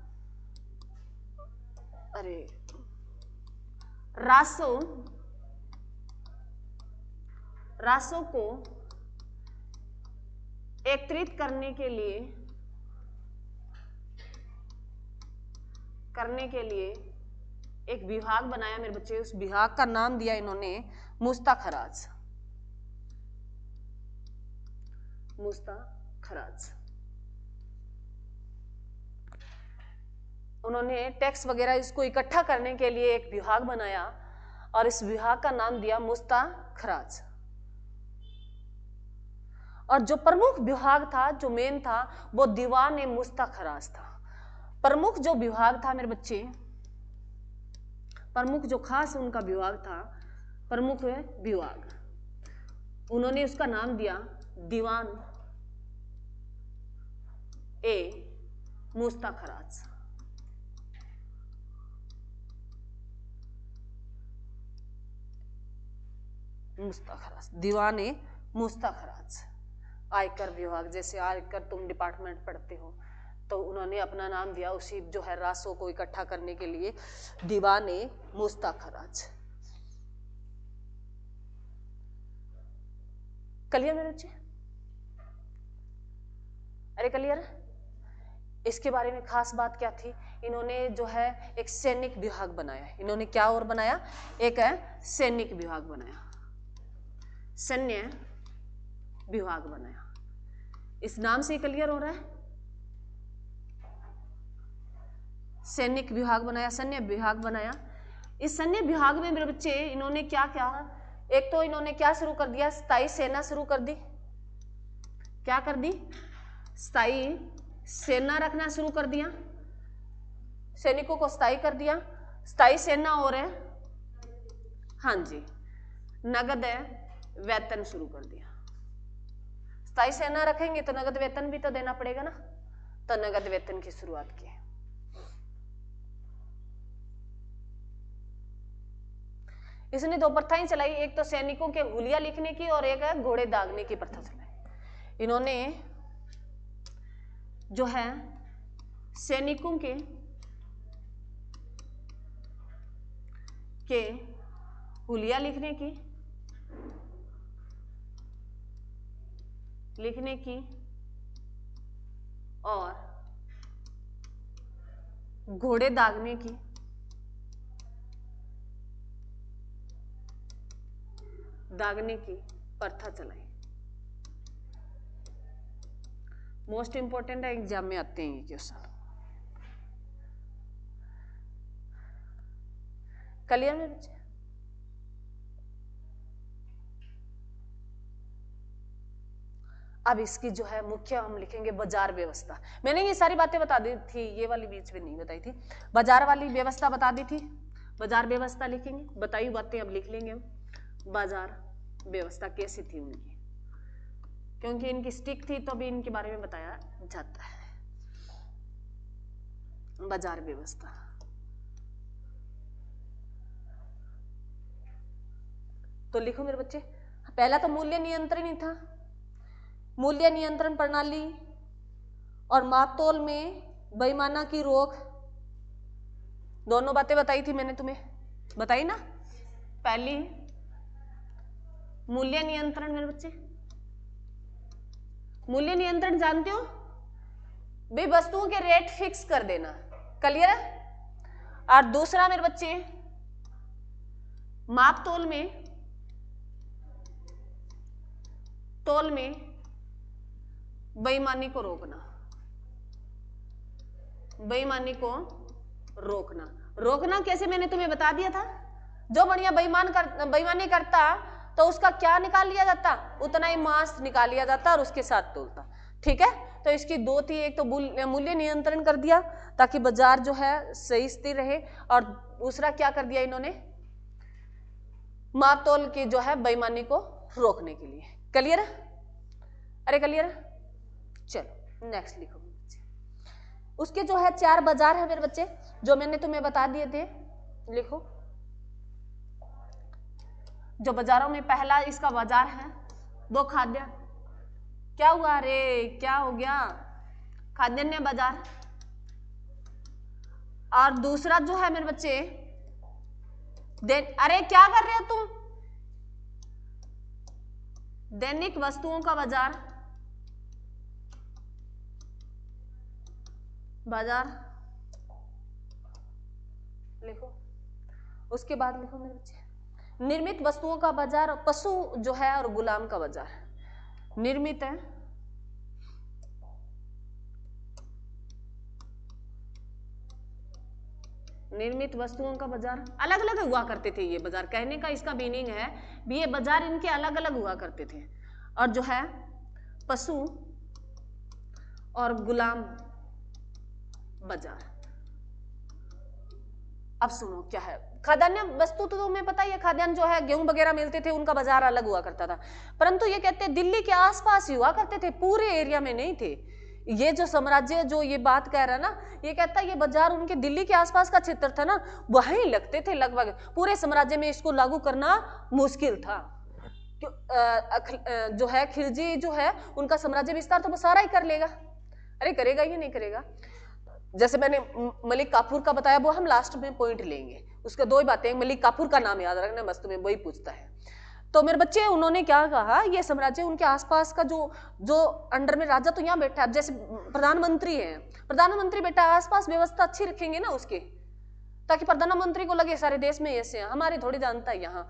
अरे राजस्व को एकत्रित करने के लिए एक विभाग बनाया मेरे बच्चे। उस विभाग का नाम दिया इन्होंने मुफ्त खराज। उन्होंने टैक्स वगैरह इसको इकट्ठा करने के लिए एक विभाग बनाया और इस विभाग का नाम दिया मुफ्त खराज। और जो प्रमुख विभाग था, जो मेन था, वो दीवान मुफ्त खराज था। प्रमुख जो विभाग था मेरे बच्चे, प्रमुख जो खास उनका विभाग था, प्रमुख विभाग, उन्होंने उसका नाम दिया दीवान मुफ्त खराज। दीवान मुफ्त खराज। आयकर विभाग, जैसे आयकर तुम डिपार्टमेंट पढ़ते हो, तो उन्होंने अपना नाम दिया उसी जो है राजस्व को इकट्ठा करने के लिए, दीवान मुफ्त खराज। क्लियर मेरे बच्चे? अरे क्लियर? इसके बारे में खास बात क्या थी, इन्होंने जो है एक सैनिक विभाग बनाया। इन्होंने क्या और बनाया, एक सैनिक विभाग बनाया, सैन्य विभाग बनाया। इस नाम से क्लियर हो रहा है, सैनिक विभाग बनाया, सैन्य विभाग बनाया। इस सैन्य विभाग में मेरे बच्चे इन्होंने क्या क्या, एक तो इन्होंने क्या शुरू कर दिया, स्थायी सेना शुरू कर दी। क्या कर दी, स्थायी सेना रखना शुरू कर दिया, सैनिकों को स्थायी कर दिया, स्थायी सेना। और है हाँ जी, नगद वेतन शुरू कर दिया। स्थायी सेना रखेंगे तो नगद वेतन भी तो देना पड़ेगा ना, तो नगद वेतन की शुरुआत की। इसने दो प्रथाएं चलाई, एक तो सैनिकों के हुलिया लिखने की और एक है घोड़े दागने की प्रथा चलाई। इन्होंने जो है सैनिकों के हुलिया लिखने की और घोड़े दागने की प्रथा चलाई। मोस्ट इंपोर्टेंट है, एग्जाम में आते हैं ये क्वेश्चन। क्लियर में बच्चे? अब इसकी जो है मुख्य हम लिखेंगे बाजार व्यवस्था। मैंने ये सारी बातें बता दी थी, ये वाली बीच में नहीं बताई थी, बाजार वाली व्यवस्था बता दी थी। बाजार व्यवस्था लिखेंगे, बताई बातें अब लिख लेंगे हम। बाजार व्यवस्था कैसी थी उनकी, क्योंकि इनकी स्टिक थी तो भी इनके बारे में बताया जाता है। बाजार व्यवस्था, तो लिखो मेरे बच्चे, पहला तो मूल्य नियंत्रण ही था। मूल्य नियंत्रण प्रणाली और मापतोल में बेईमानी की रोक, दोनों बातें बताई थी मैंने, तुम्हें बताई ना। पहली मूल्य नियंत्रण मेरे बच्चे, मूल्य नियंत्रण जानते हो भाई, वस्तुओं के रेट फिक्स कर देना, क्लियर है। और दूसरा मेरे बच्चे, माप तोल में बेईमानी को रोकना, बेईमानी को रोकना कैसे मैंने तुम्हें बता दिया था। जो बढ़िया बेईमानी करता तो उसका क्या निकाल लिया जाता, उतना ही मांस निकाल लिया जाता और उसके साथ तोलता, ठीक है। तो इसकी दो थी, एक तो मूल्य नियंत्रण कर दिया ताकि बाजार जो है सही स्थिर रहे, और दूसरा क्या कर दिया इन्होंने, माप तोल की जो है बेईमानी को रोकने के लिए। क्लियर है, अरे क्लियर है। चलो नेक्स्ट लिखो बच्चे, उसके जो है 4 बाजार है मेरे बच्चे जो मैंने तुम्हें बता दिए थे, लिखो। जो बाजारों में पहला इसका बाजार है 2 खाद्यान्न, क्या हुआ रे, क्या हो गया, खाद्यान्न बाजार। और दूसरा जो है मेरे बच्चे अरे क्या कर रहे हो तुम, दैनिक वस्तुओं का बाजार, लिखो। उसके बाद लिखो मेरे बच्चे, निर्मित वस्तुओं का बाजार, पशु जो है और गुलाम का बाजार। निर्मित है, निर्मित वस्तुओं का बाजार अलग अलग हुआ करते थे। ये बाजार कहने का इसका मीनिंग है भी ये बाजार इनके अलग अलग हुआ करते थे। और जो है पशु और गुलाम बाजार। अब सुनो क्या है, खाद्यान्न वस्तु तो तुम्हें पता ही है, खाद्यान्न जो है गेहूं वगैरह मिलते थे, उनका बाजार अलग हुआ करता था। परंतु ये कहते हैं दिल्ली के आसपास ही हुआ करते थे, पूरे एरिया में नहीं थे। ये जो साम्राज्य जो ये बात कह रहा है ना, ये कहता है ये बाजार उनके दिल्ली के आसपास का क्षेत्र था ना, वहीं लगते थे लगभग। पूरे साम्राज्य में इसको लागू करना मुश्किल था। जो है खिलजी जो है उनका साम्राज्य विस्तार तो वो सारा ही कर लेगा, अरे करेगा ही नहीं करेगा। जैसे मैंने मलिक काफूर का बताया, वो हम लास्ट में पॉइंट लेंगे, उसके 2 ही बातें, मलिक काफूर का नाम याद रखना, बस तुम्हें वही पूछता है। तो मेरे बच्चे उन्होंने क्या कहा, ये साम्राज्य उनके आसपास का जो अंडर में राजा तो यहाँ बैठा है, जैसे प्रधानमंत्री है, प्रधानमंत्री बैठा है, आसपास व्यवस्था अच्छी रखेंगे ना उसके, ताकि प्रधानमंत्री को लगे सारे देश में ऐसे हैं, हमारे थोड़ी जानता है यहाँ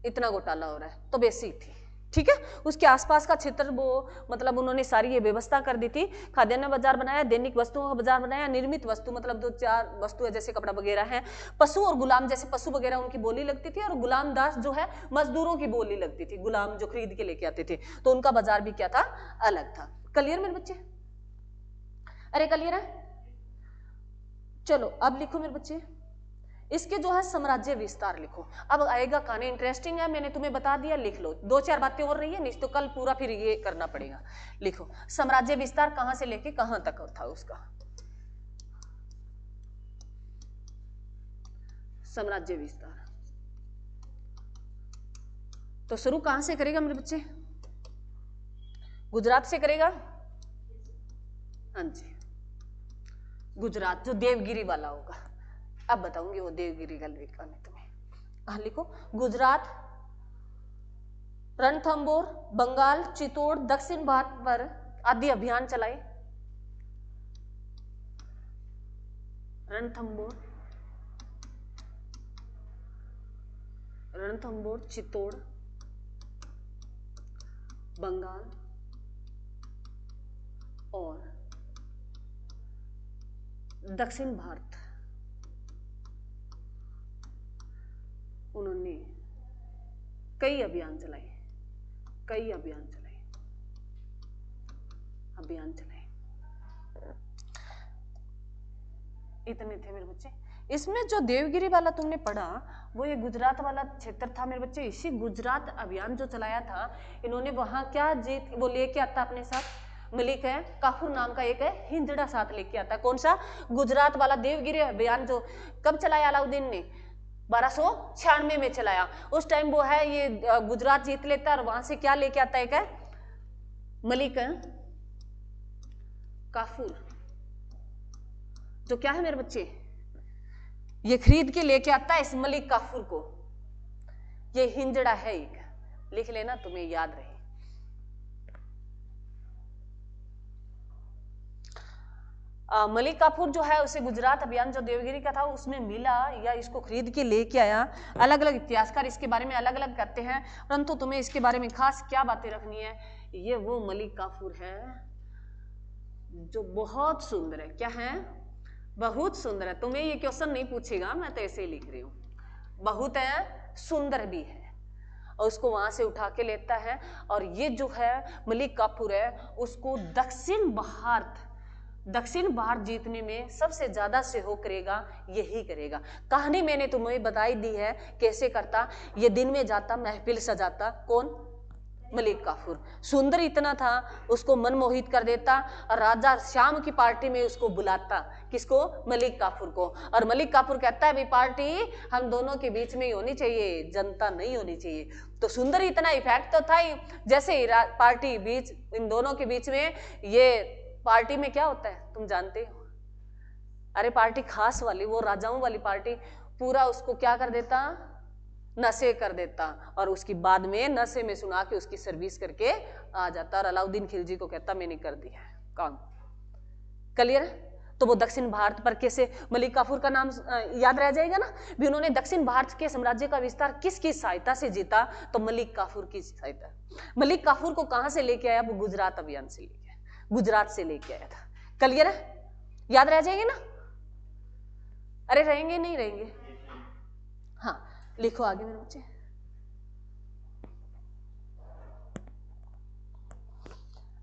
इतना घोटाला हो रहा है, तो वैसी थी, ठीक है। उसके आसपास का क्षेत्र वो मतलब उन्होंने सारी ये व्यवस्था कर दी थी। खाद्यान्न बाजार बनाया, दैनिक वस्तुओं का बाजार बनाया, निर्मित वस्तु मतलब 2-4 वस्तुएं जैसे कपड़ा वगैरह है, पशु और गुलाम जैसे पशु वगैरह उनकी बोली लगती थी, और गुलाम दास जो है मजदूरों की बोली लगती थी, गुलाम जो खरीद के लेके आते थे, तो उनका बाजार भी क्या था, अलग था। क्लियर मेरे बच्चे, अरे क्लियर है। चलो अब लिखो मेरे बच्चे, इसके जो है साम्राज्य विस्तार लिखो। अब आएगा कहानी, इंटरेस्टिंग है, मैंने तुम्हें बता दिया, लिख लो। 2-4 बातें और रही है, नहीं तो कल पूरा फिर ये करना पड़ेगा। लिखो साम्राज्य विस्तार कहां से लेके कहां तक था उसका, साम्राज्य विस्तार। तो शुरू कहां से करेगा मेरे बच्चे, गुजरात से करेगा, हाँ जी गुजरात, जो देवगिरी वाला होगा। अब बताऊंगी वो देवगिरी का तुम्हें। हाँ लिखो, गुजरात, रणथंबोर, बंगाल, चित्तौड़, दक्षिण भारत पर आदि अभियान चलाए। रणथंबोर, चित्तौड़, बंगाल और दक्षिण भारत, उन्होंने कई अभियान चलाए, इतने थे मेरे बच्चे। इसमें जो देवगिरी वाला तुमने पढ़ा वो ये गुजरात वाला क्षेत्र था मेरे बच्चे। इसी गुजरात अभियान जो चलाया था इन्होंने, वहां क्या जीत वो लेके आता अपने साथ, मलिक है काफूर नाम का एक है हिंजड़ा साथ लेके आता। कौन सा, गुजरात वाला देवगिरी अभियान जो कब चलाया अलाउद्दीन ने, 1296 में चलाया। उस टाइम वो है ये गुजरात जीत लेता है और वहां से क्या लेके आता है, एक है मलिक काफूर, जो क्या है मेरे बच्चे, ये खरीद के लेके आता है इस मलिक काफूर को। ये हिंजड़ा है एक, लिख लेना, तुम्हें याद रहे। मलिक काफूर जो है उसे गुजरात अभियान जो देवगिरी का था उसमें मिला या इसको खरीद के लेके आया। अलग अलग इतिहासकार इसके बारे में अलग अलग कहते हैं, परंतु तुम्हें इसके बारे में खास क्या बातें रखनी है, ये वो मलिक काफूर है जो बहुत सुंदर है। क्या है? बहुत सुंदर है। तुम्हें ये क्वेश्चन नहीं पूछेगा, मैं तो ऐसे ही लिख रही हूँ। बहुत है, सुंदर भी है, और उसको वहां से उठा के लेता है। और ये जो है मलिक काफूर है उसको दक्षिण भारत जीतने में सबसे ज्यादा सहयोग करेगा, यही करेगा। कहानी मैंने तुम्हें बताई दी है कैसे करता। ये दिन में जाता, महफिल सजाता। कौन? मलिक काफूर। सुंदर इतना था, उसको मनमोहित कर देता, और राजा श्याम की पार्टी में उसको बुलाता। किसको? मलिक काफूर को। और मलिक काफूर कहता है भी पार्टी हम दोनों के बीच में ही होनी चाहिए, जनता नहीं होनी चाहिए। तो सुंदर इतना इफेक्ट तो था ही, जैसे ही पार्टी बीच इन दोनों के बीच में, ये पार्टी में क्या होता है तुम जानते हो? अरे पार्टी खास वाली, वो राजाओं वाली पार्टी, पूरा उसको क्या कर देता? नशे कर देता, और उसकी बाद में नशे में सुना के उसकी सर्विस करके आ जाता। और अलाउद्दीन खिलजी को कहता मैंने कर दिया काम। क्लियर? तो वो दक्षिण भारत पर कैसे, मलिक काफूर का नाम याद रह जाएगा ना भी। उन्होंने दक्षिण भारत के साम्राज्य का विस्तार किसकी सहायता से जीता? तो मलिक काफूर की सहायता। मलिक काफूर को कहां से लेके आया? वो गुजरात अभियान से लेके, गुजरात से लेके आया था। क्लियर है? याद रह जाएंगे ना? अरे रहेंगे नहीं रहेंगे? हाँ, लिखो आगे मेरे बच्चे।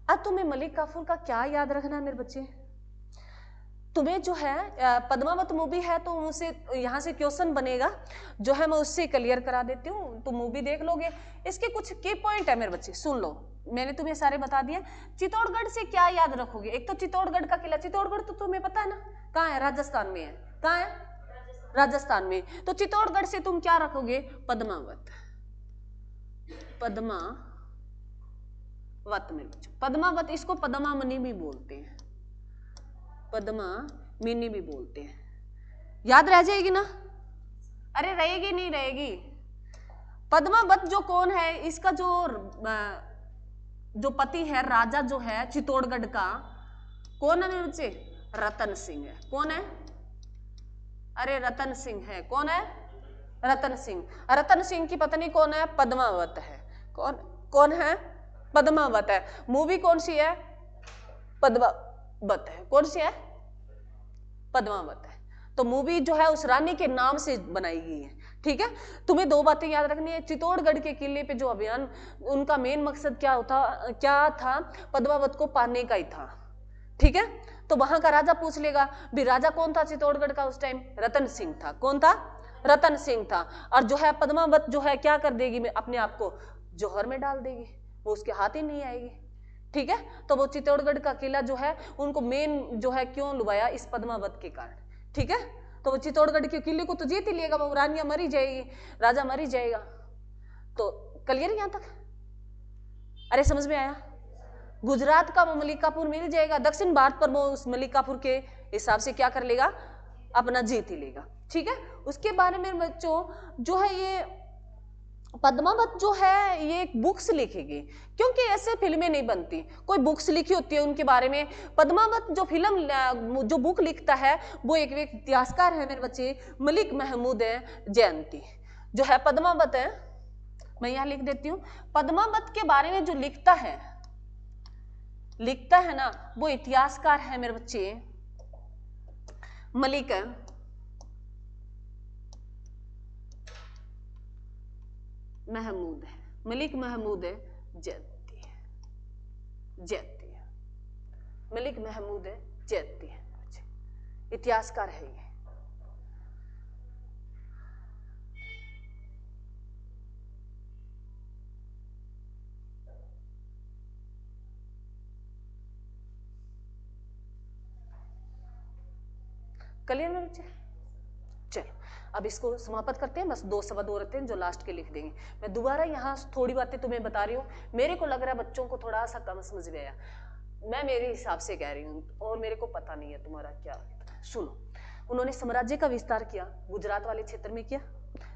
अब तुम्हें मलिक काफूर का क्या याद रखना है मेरे बच्चे? तुम्हें जो है पद्मावत मूवी है तो उसे यहाँ से क्वेश्चन बनेगा जो है मैं उससे क्लियर करा देती हूँ, तो मूवी देख लोगे। इसके कुछ की पॉइंट है मेरे बच्चे, सुन लो। मैंने तुम्हें सारे बता दिए। चित्तौड़गढ़ से क्या याद रखोगे? एक तो चित्तौड़गढ़ का किला, चित्तौड़गढ़ तो तुम्हें पता है ना कहाँ है? राजस्थान में है। कहाँ है? राजस्थान में। तो चित्तौड़गढ़ से तुम क्या रखोगे? पद्मावत। पद्मावत मेरे बच्चे, पद्मावत, इसको पद्मामणि भी बोलते हैं, पद्मामिनी भी बोलते हैं। याद रह जाएगी ना? अरे रहेगी नहीं रहेगी? पद्मावत जो कौन है, इसका जो पति है, राजा जो है चित्तौड़गढ़ का, कौन है मेरे बच्चे? रतन सिंह है। कौन है? अरे रतन सिंह है। कौन है? रतन सिंह। रतन सिंह की पत्नी कौन है? पद्मावत है। कौन है? पद्मावत है। मूवी कौन सी है? पद्मावत है। कौन सी है? पद्मावत है। तो मूवी जो है उस रानी के नाम से बनाई गई है। ठीक है? तुम्हें दो बातें याद रखनी है। चित्तौड़गढ़ के किले पे जो अभियान, उनका मेन मकसद क्या था? पद्मावत को पाने का ही था। ठीक है? तो वहां का राजा पूछ लेगा भी राजा कौन था चित्तौड़गढ़ का उस टाइम? रतन सिंह था। कौन था? रतन सिंह था। और जो है पद्मावत जो है क्या कर देगी? अपने आप को जौहर में डाल देगी, वो उसके हाथ ही नहीं आएगी। ठीक है? तो वो चित्तौड़गढ़ का किला जो है उनको मेन जो है क्यों लुभाया? इस पद्मावत के कारण। ठीक है? तो वो चित्तौड़गढ़ के किले को तो जीत ही लेगा, वो रानियां मरी जाएगी, राजा मरी जाएगा। तो क्लियर यहां तक? अरे समझ में आया? गुजरात का वो मलिक काफूर मिल जाएगा, दक्षिण भारत पर वो उस मलिक काफूर के हिसाब से क्या कर लेगा? अपना जीत ही लेगा। ठीक है? उसके बारे में बच्चों जो है ये पद्मावत जो है ये एक बुक्स लिखेगी, क्योंकि ऐसे फिल्में नहीं बनती, कोई बुक्स लिखी होती है उनके बारे में। पद्मावत जो फिल्म जो बुक लिखता है वो एक इतिहासकार है मेरे बच्चे, मलिक महमूद जयंती। जो है पद्मावत है, मैं यहां लिख देती हूँ, पद्मावत के बारे में जो लिखता है ना वो इतिहासकार है मेरे बच्चे मलिक महमूद है। मलिक महमूद जयंती है, मलिक महमूद जयंती है, इतिहासकार है ये। क्लियर मेरे बच्चे? चलो अब इसको समाप्त करते हैं, बस दो सवा दो रहते हैं जो लास्ट के लिख देंगे। मैं दोबारा यहाँ थोड़ी बातें तुम्हें बता रही हूँ, मेरे को लग रहा है बच्चों को थोड़ा सा कम समझ में आया, मैं मेरे हिसाब से कह रही हूँ और मेरे को पता नहीं है तुम्हारा क्या। सुनो, उन्होंने साम्राज्य का विस्तार किया, गुजरात वाले क्षेत्र में किया,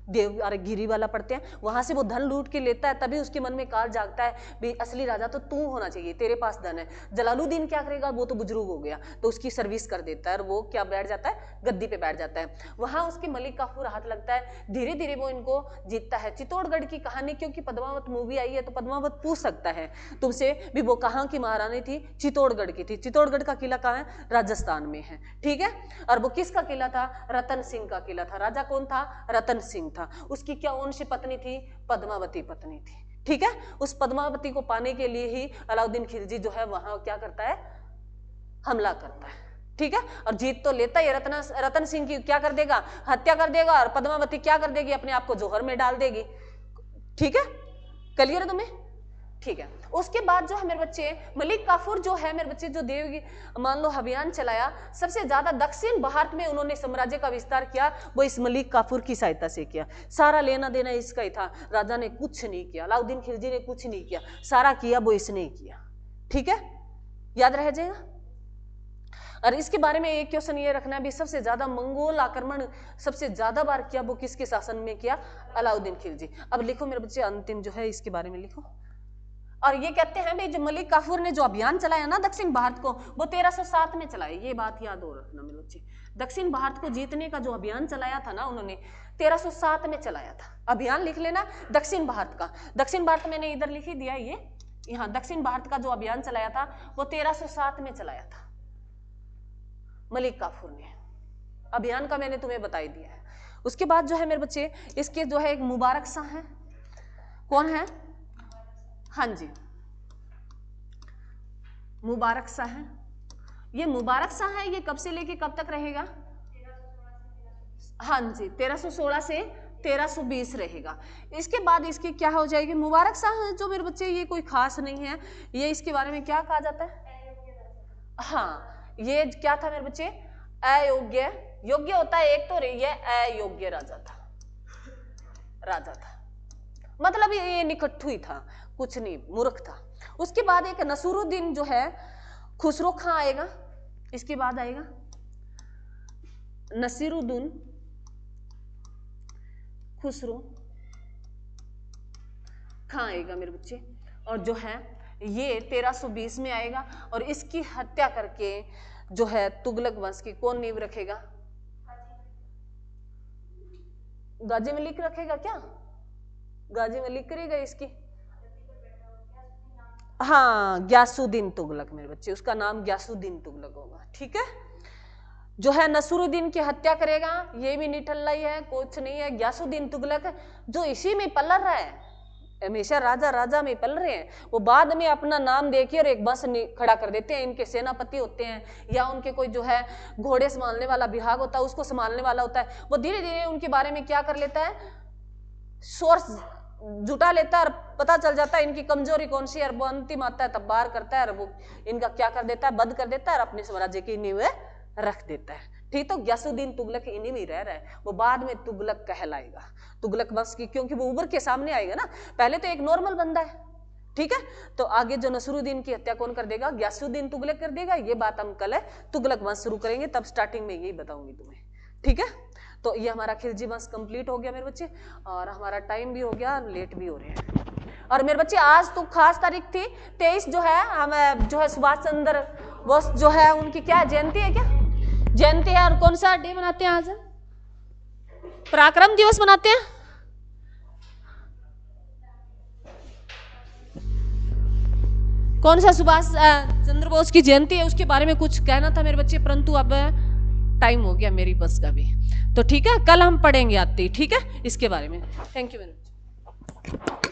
देवगिरी वाला पढ़ते हैं, वहां से वो धन लूट के लेता है, तभी उसके मन में काल जागता है भी असली राजा तो तू होना चाहिए, तेरे पास धन है। जलालुद्दीन क्या करेगा, वो तो बुजुर्ग हो गया, तो उसकी सर्विस कर देता है और वो क्या बैठ जाता है, गद्दी पे बैठ जाता है। वहां उसके मलिक काफूर हाथ लगता है, धीरे धीरे वो इनको जीतता है। चित्तौड़गढ़ की कहानी, क्योंकि पद्मावत मूवी आई है तो पद्मावत पूछ सकता है तुमसे भी वो कहाँ की महारानी थी, चित्तौड़गढ़ की थी। चित्तौड़गढ़ का किला कहाँ है, राजस्थान में है, ठीक है। और वो किसका किला था, रतन सिंह का किला था। राजा कौन था, रतन सिंह था। उसकी क्या कौन सी पत्नी थी, पद्मावती पत्नी थी, ठीक है। उस पद्मावती को पाने के लिए ही अलाउद्दीन खिलजी जो है वहां क्या करता है, हमला करता है, ठीक है। और जीत तो लेता है, रतन सिंह की क्या कर देगा, हत्या कर देगा, और पद्मावती क्या कर देगी, अपने आप को जौहर में डाल देगी, ठीक है। क्लियर है तुम्हें, ठीक है। उसके बाद जो है मेरे बच्चे, मलिक काफूर जो है मेरे बच्चे, जो देवगी मान लो अभियान चलाया, सबसे ज्यादा दक्षिण भारत में उन्होंने साम्राज्य का विस्तार किया, वो इस मलिक काफूर की सहायता से किया। सारा लेना देना इसका ही था, राजा ने कुछ नहीं किया, अलाउद्दीन खिलजी ने कुछ नहीं किया, सारा किया वो इसने ही किया, ठीक है, याद रह जाएगा। और इसके बारे में एक क्वेश्चन ये रखना भी, सबसे ज्यादा मंगोल आक्रमण सबसे ज्यादा बार किया वो किसके शासन में किया, अलाउद्दीन खिलजी। अब लिखो मेरे बच्चे, अंतिम जो है इसके बारे में लिखो। और ये कहते हैं भाई जो मलिक काफूर ने जो अभियान चलाया ना दक्षिण भारत को, वो 1307 में चलाया, ये बात याद हो रखना मेरे बच्चे। दक्षिण भारत को जीतने का जो अभियान चलाया था ना उन्होंने, 1307 में चलाया था। अभियान लिख लेना दक्षिण भारत का, दक्षिण भारत मैंने इधर लिख ही दिया, ये यहाँ दक्षिण भारत का जो अभियान चलाया था वो 1307 में चलाया था मलिक काफूर ने। अभियान का मैंने तुम्हें बता ही दिया है। उसके बाद जो है मेरे बच्चे, इसके जो है एक मुबारक शाह है, कौन है, हाँ जी, मुबारक शाह है। ये मुबारक शाह है, ये कब से लेके कब तक रहेगा, हाँ जी, 1316 से 1320 रहेगा। इसके बाद इसकी क्या हो जाएगी, मुबारक शाह जो मेरे बच्चे ये कोई खास नहीं है, ये इसके बारे में क्या कहा जाता है, हाँ, ये क्या था मेरे बच्चे, अयोग्य, योग्य होता है एक तो, ये अयोग्य राजा था, मतलब ये निकट्ठू ही था, कुछ नहीं, मूर्ख था। उसके बाद एक नसीरुद्दीन जो है, खुसरो खां आएगा, इसके बाद आएगा नसीरुद्दीन खुसरो खां आएगा मेरे बच्चे, और जो है ये 1320 में आएगा। और इसकी हत्या करके जो है तुगलक वंश की कौन नींव रखेगा, गाजी मलिक रखेगा, क्या गाजी मलिक करेगा इसकी, हाँ, ग्यासुद्दीन तुगलक मेरे बच्चे, उसका नाम ग्यासुद्दीन तुगलक होगा, ठीक है। जो है नसीरुद्दीन की हत्या करेगा, ये भी निठल्ला ही है, कुछ नहीं है, ग्यासुद्दीन तुगलक जो इसी में पल रहा है, हमेशा राजा में पल रहे हैं, वो बाद में अपना नाम देके और एक बस खड़ा कर देते हैं। इनके सेनापति होते हैं या उनके कोई जो है घोड़े संभालने वाला विभाग होता है, उसको संभालने वाला होता है, वो धीरे धीरे उनके बारे में क्या कर लेता है, सोर्स जुटा लेता है और पता चल जाता है इनकी कमजोरी कौन सी है, वो अंतिम आता है तब बाहर करता है और वो इनका क्या कर देता है, बंद कर देता है और अपने साम्राज्य की नींव रख देता है, ठीक। तो ग्यासुद्दीन तुगलक इन्हीं में रह रहा है, वो बाद में तुगलक कहलाएगा, तुगलक वंश की, क्योंकि वो उभर के सामने आएगा ना, पहले तो एक नॉर्मल बंदा है, ठीक है। तो आगे जो नसीरुद्दीन की हत्या कौन कर देगा, ग्यासुद्दीन तुगलक कर देगा। ये बात हम कल तुगलक वंश शुरू करेंगे, तब स्टार्टिंग में यही बताऊंगी तुम्हें, ठीक है। तो ये हमारा खिलजी वंश कंप्लीट हो गया मेरे बच्चे, और हमारा टाइम भी हो गया, लेट भी हो रहे हैं। और मेरे बच्चे आज तो खास तारीख थी 23 जो है, हम जो है सुभाष चंद्र बोस जो है उनकी क्या जयंती है, क्या जयंती है। और कौन सा डे मनाते हैं आज, पराक्रम दिवस मनाते हैं, कौन सा सुभाष चंद्र बोस की जयंती है, उसके बारे में कुछ कहना था मेरे बच्चे, परंतु अब टाइम हो गया मेरी बस का भी, तो ठीक है, कल हम पढ़ेंगे आते ही, ठीक है, इसके बारे में। Thank you very much.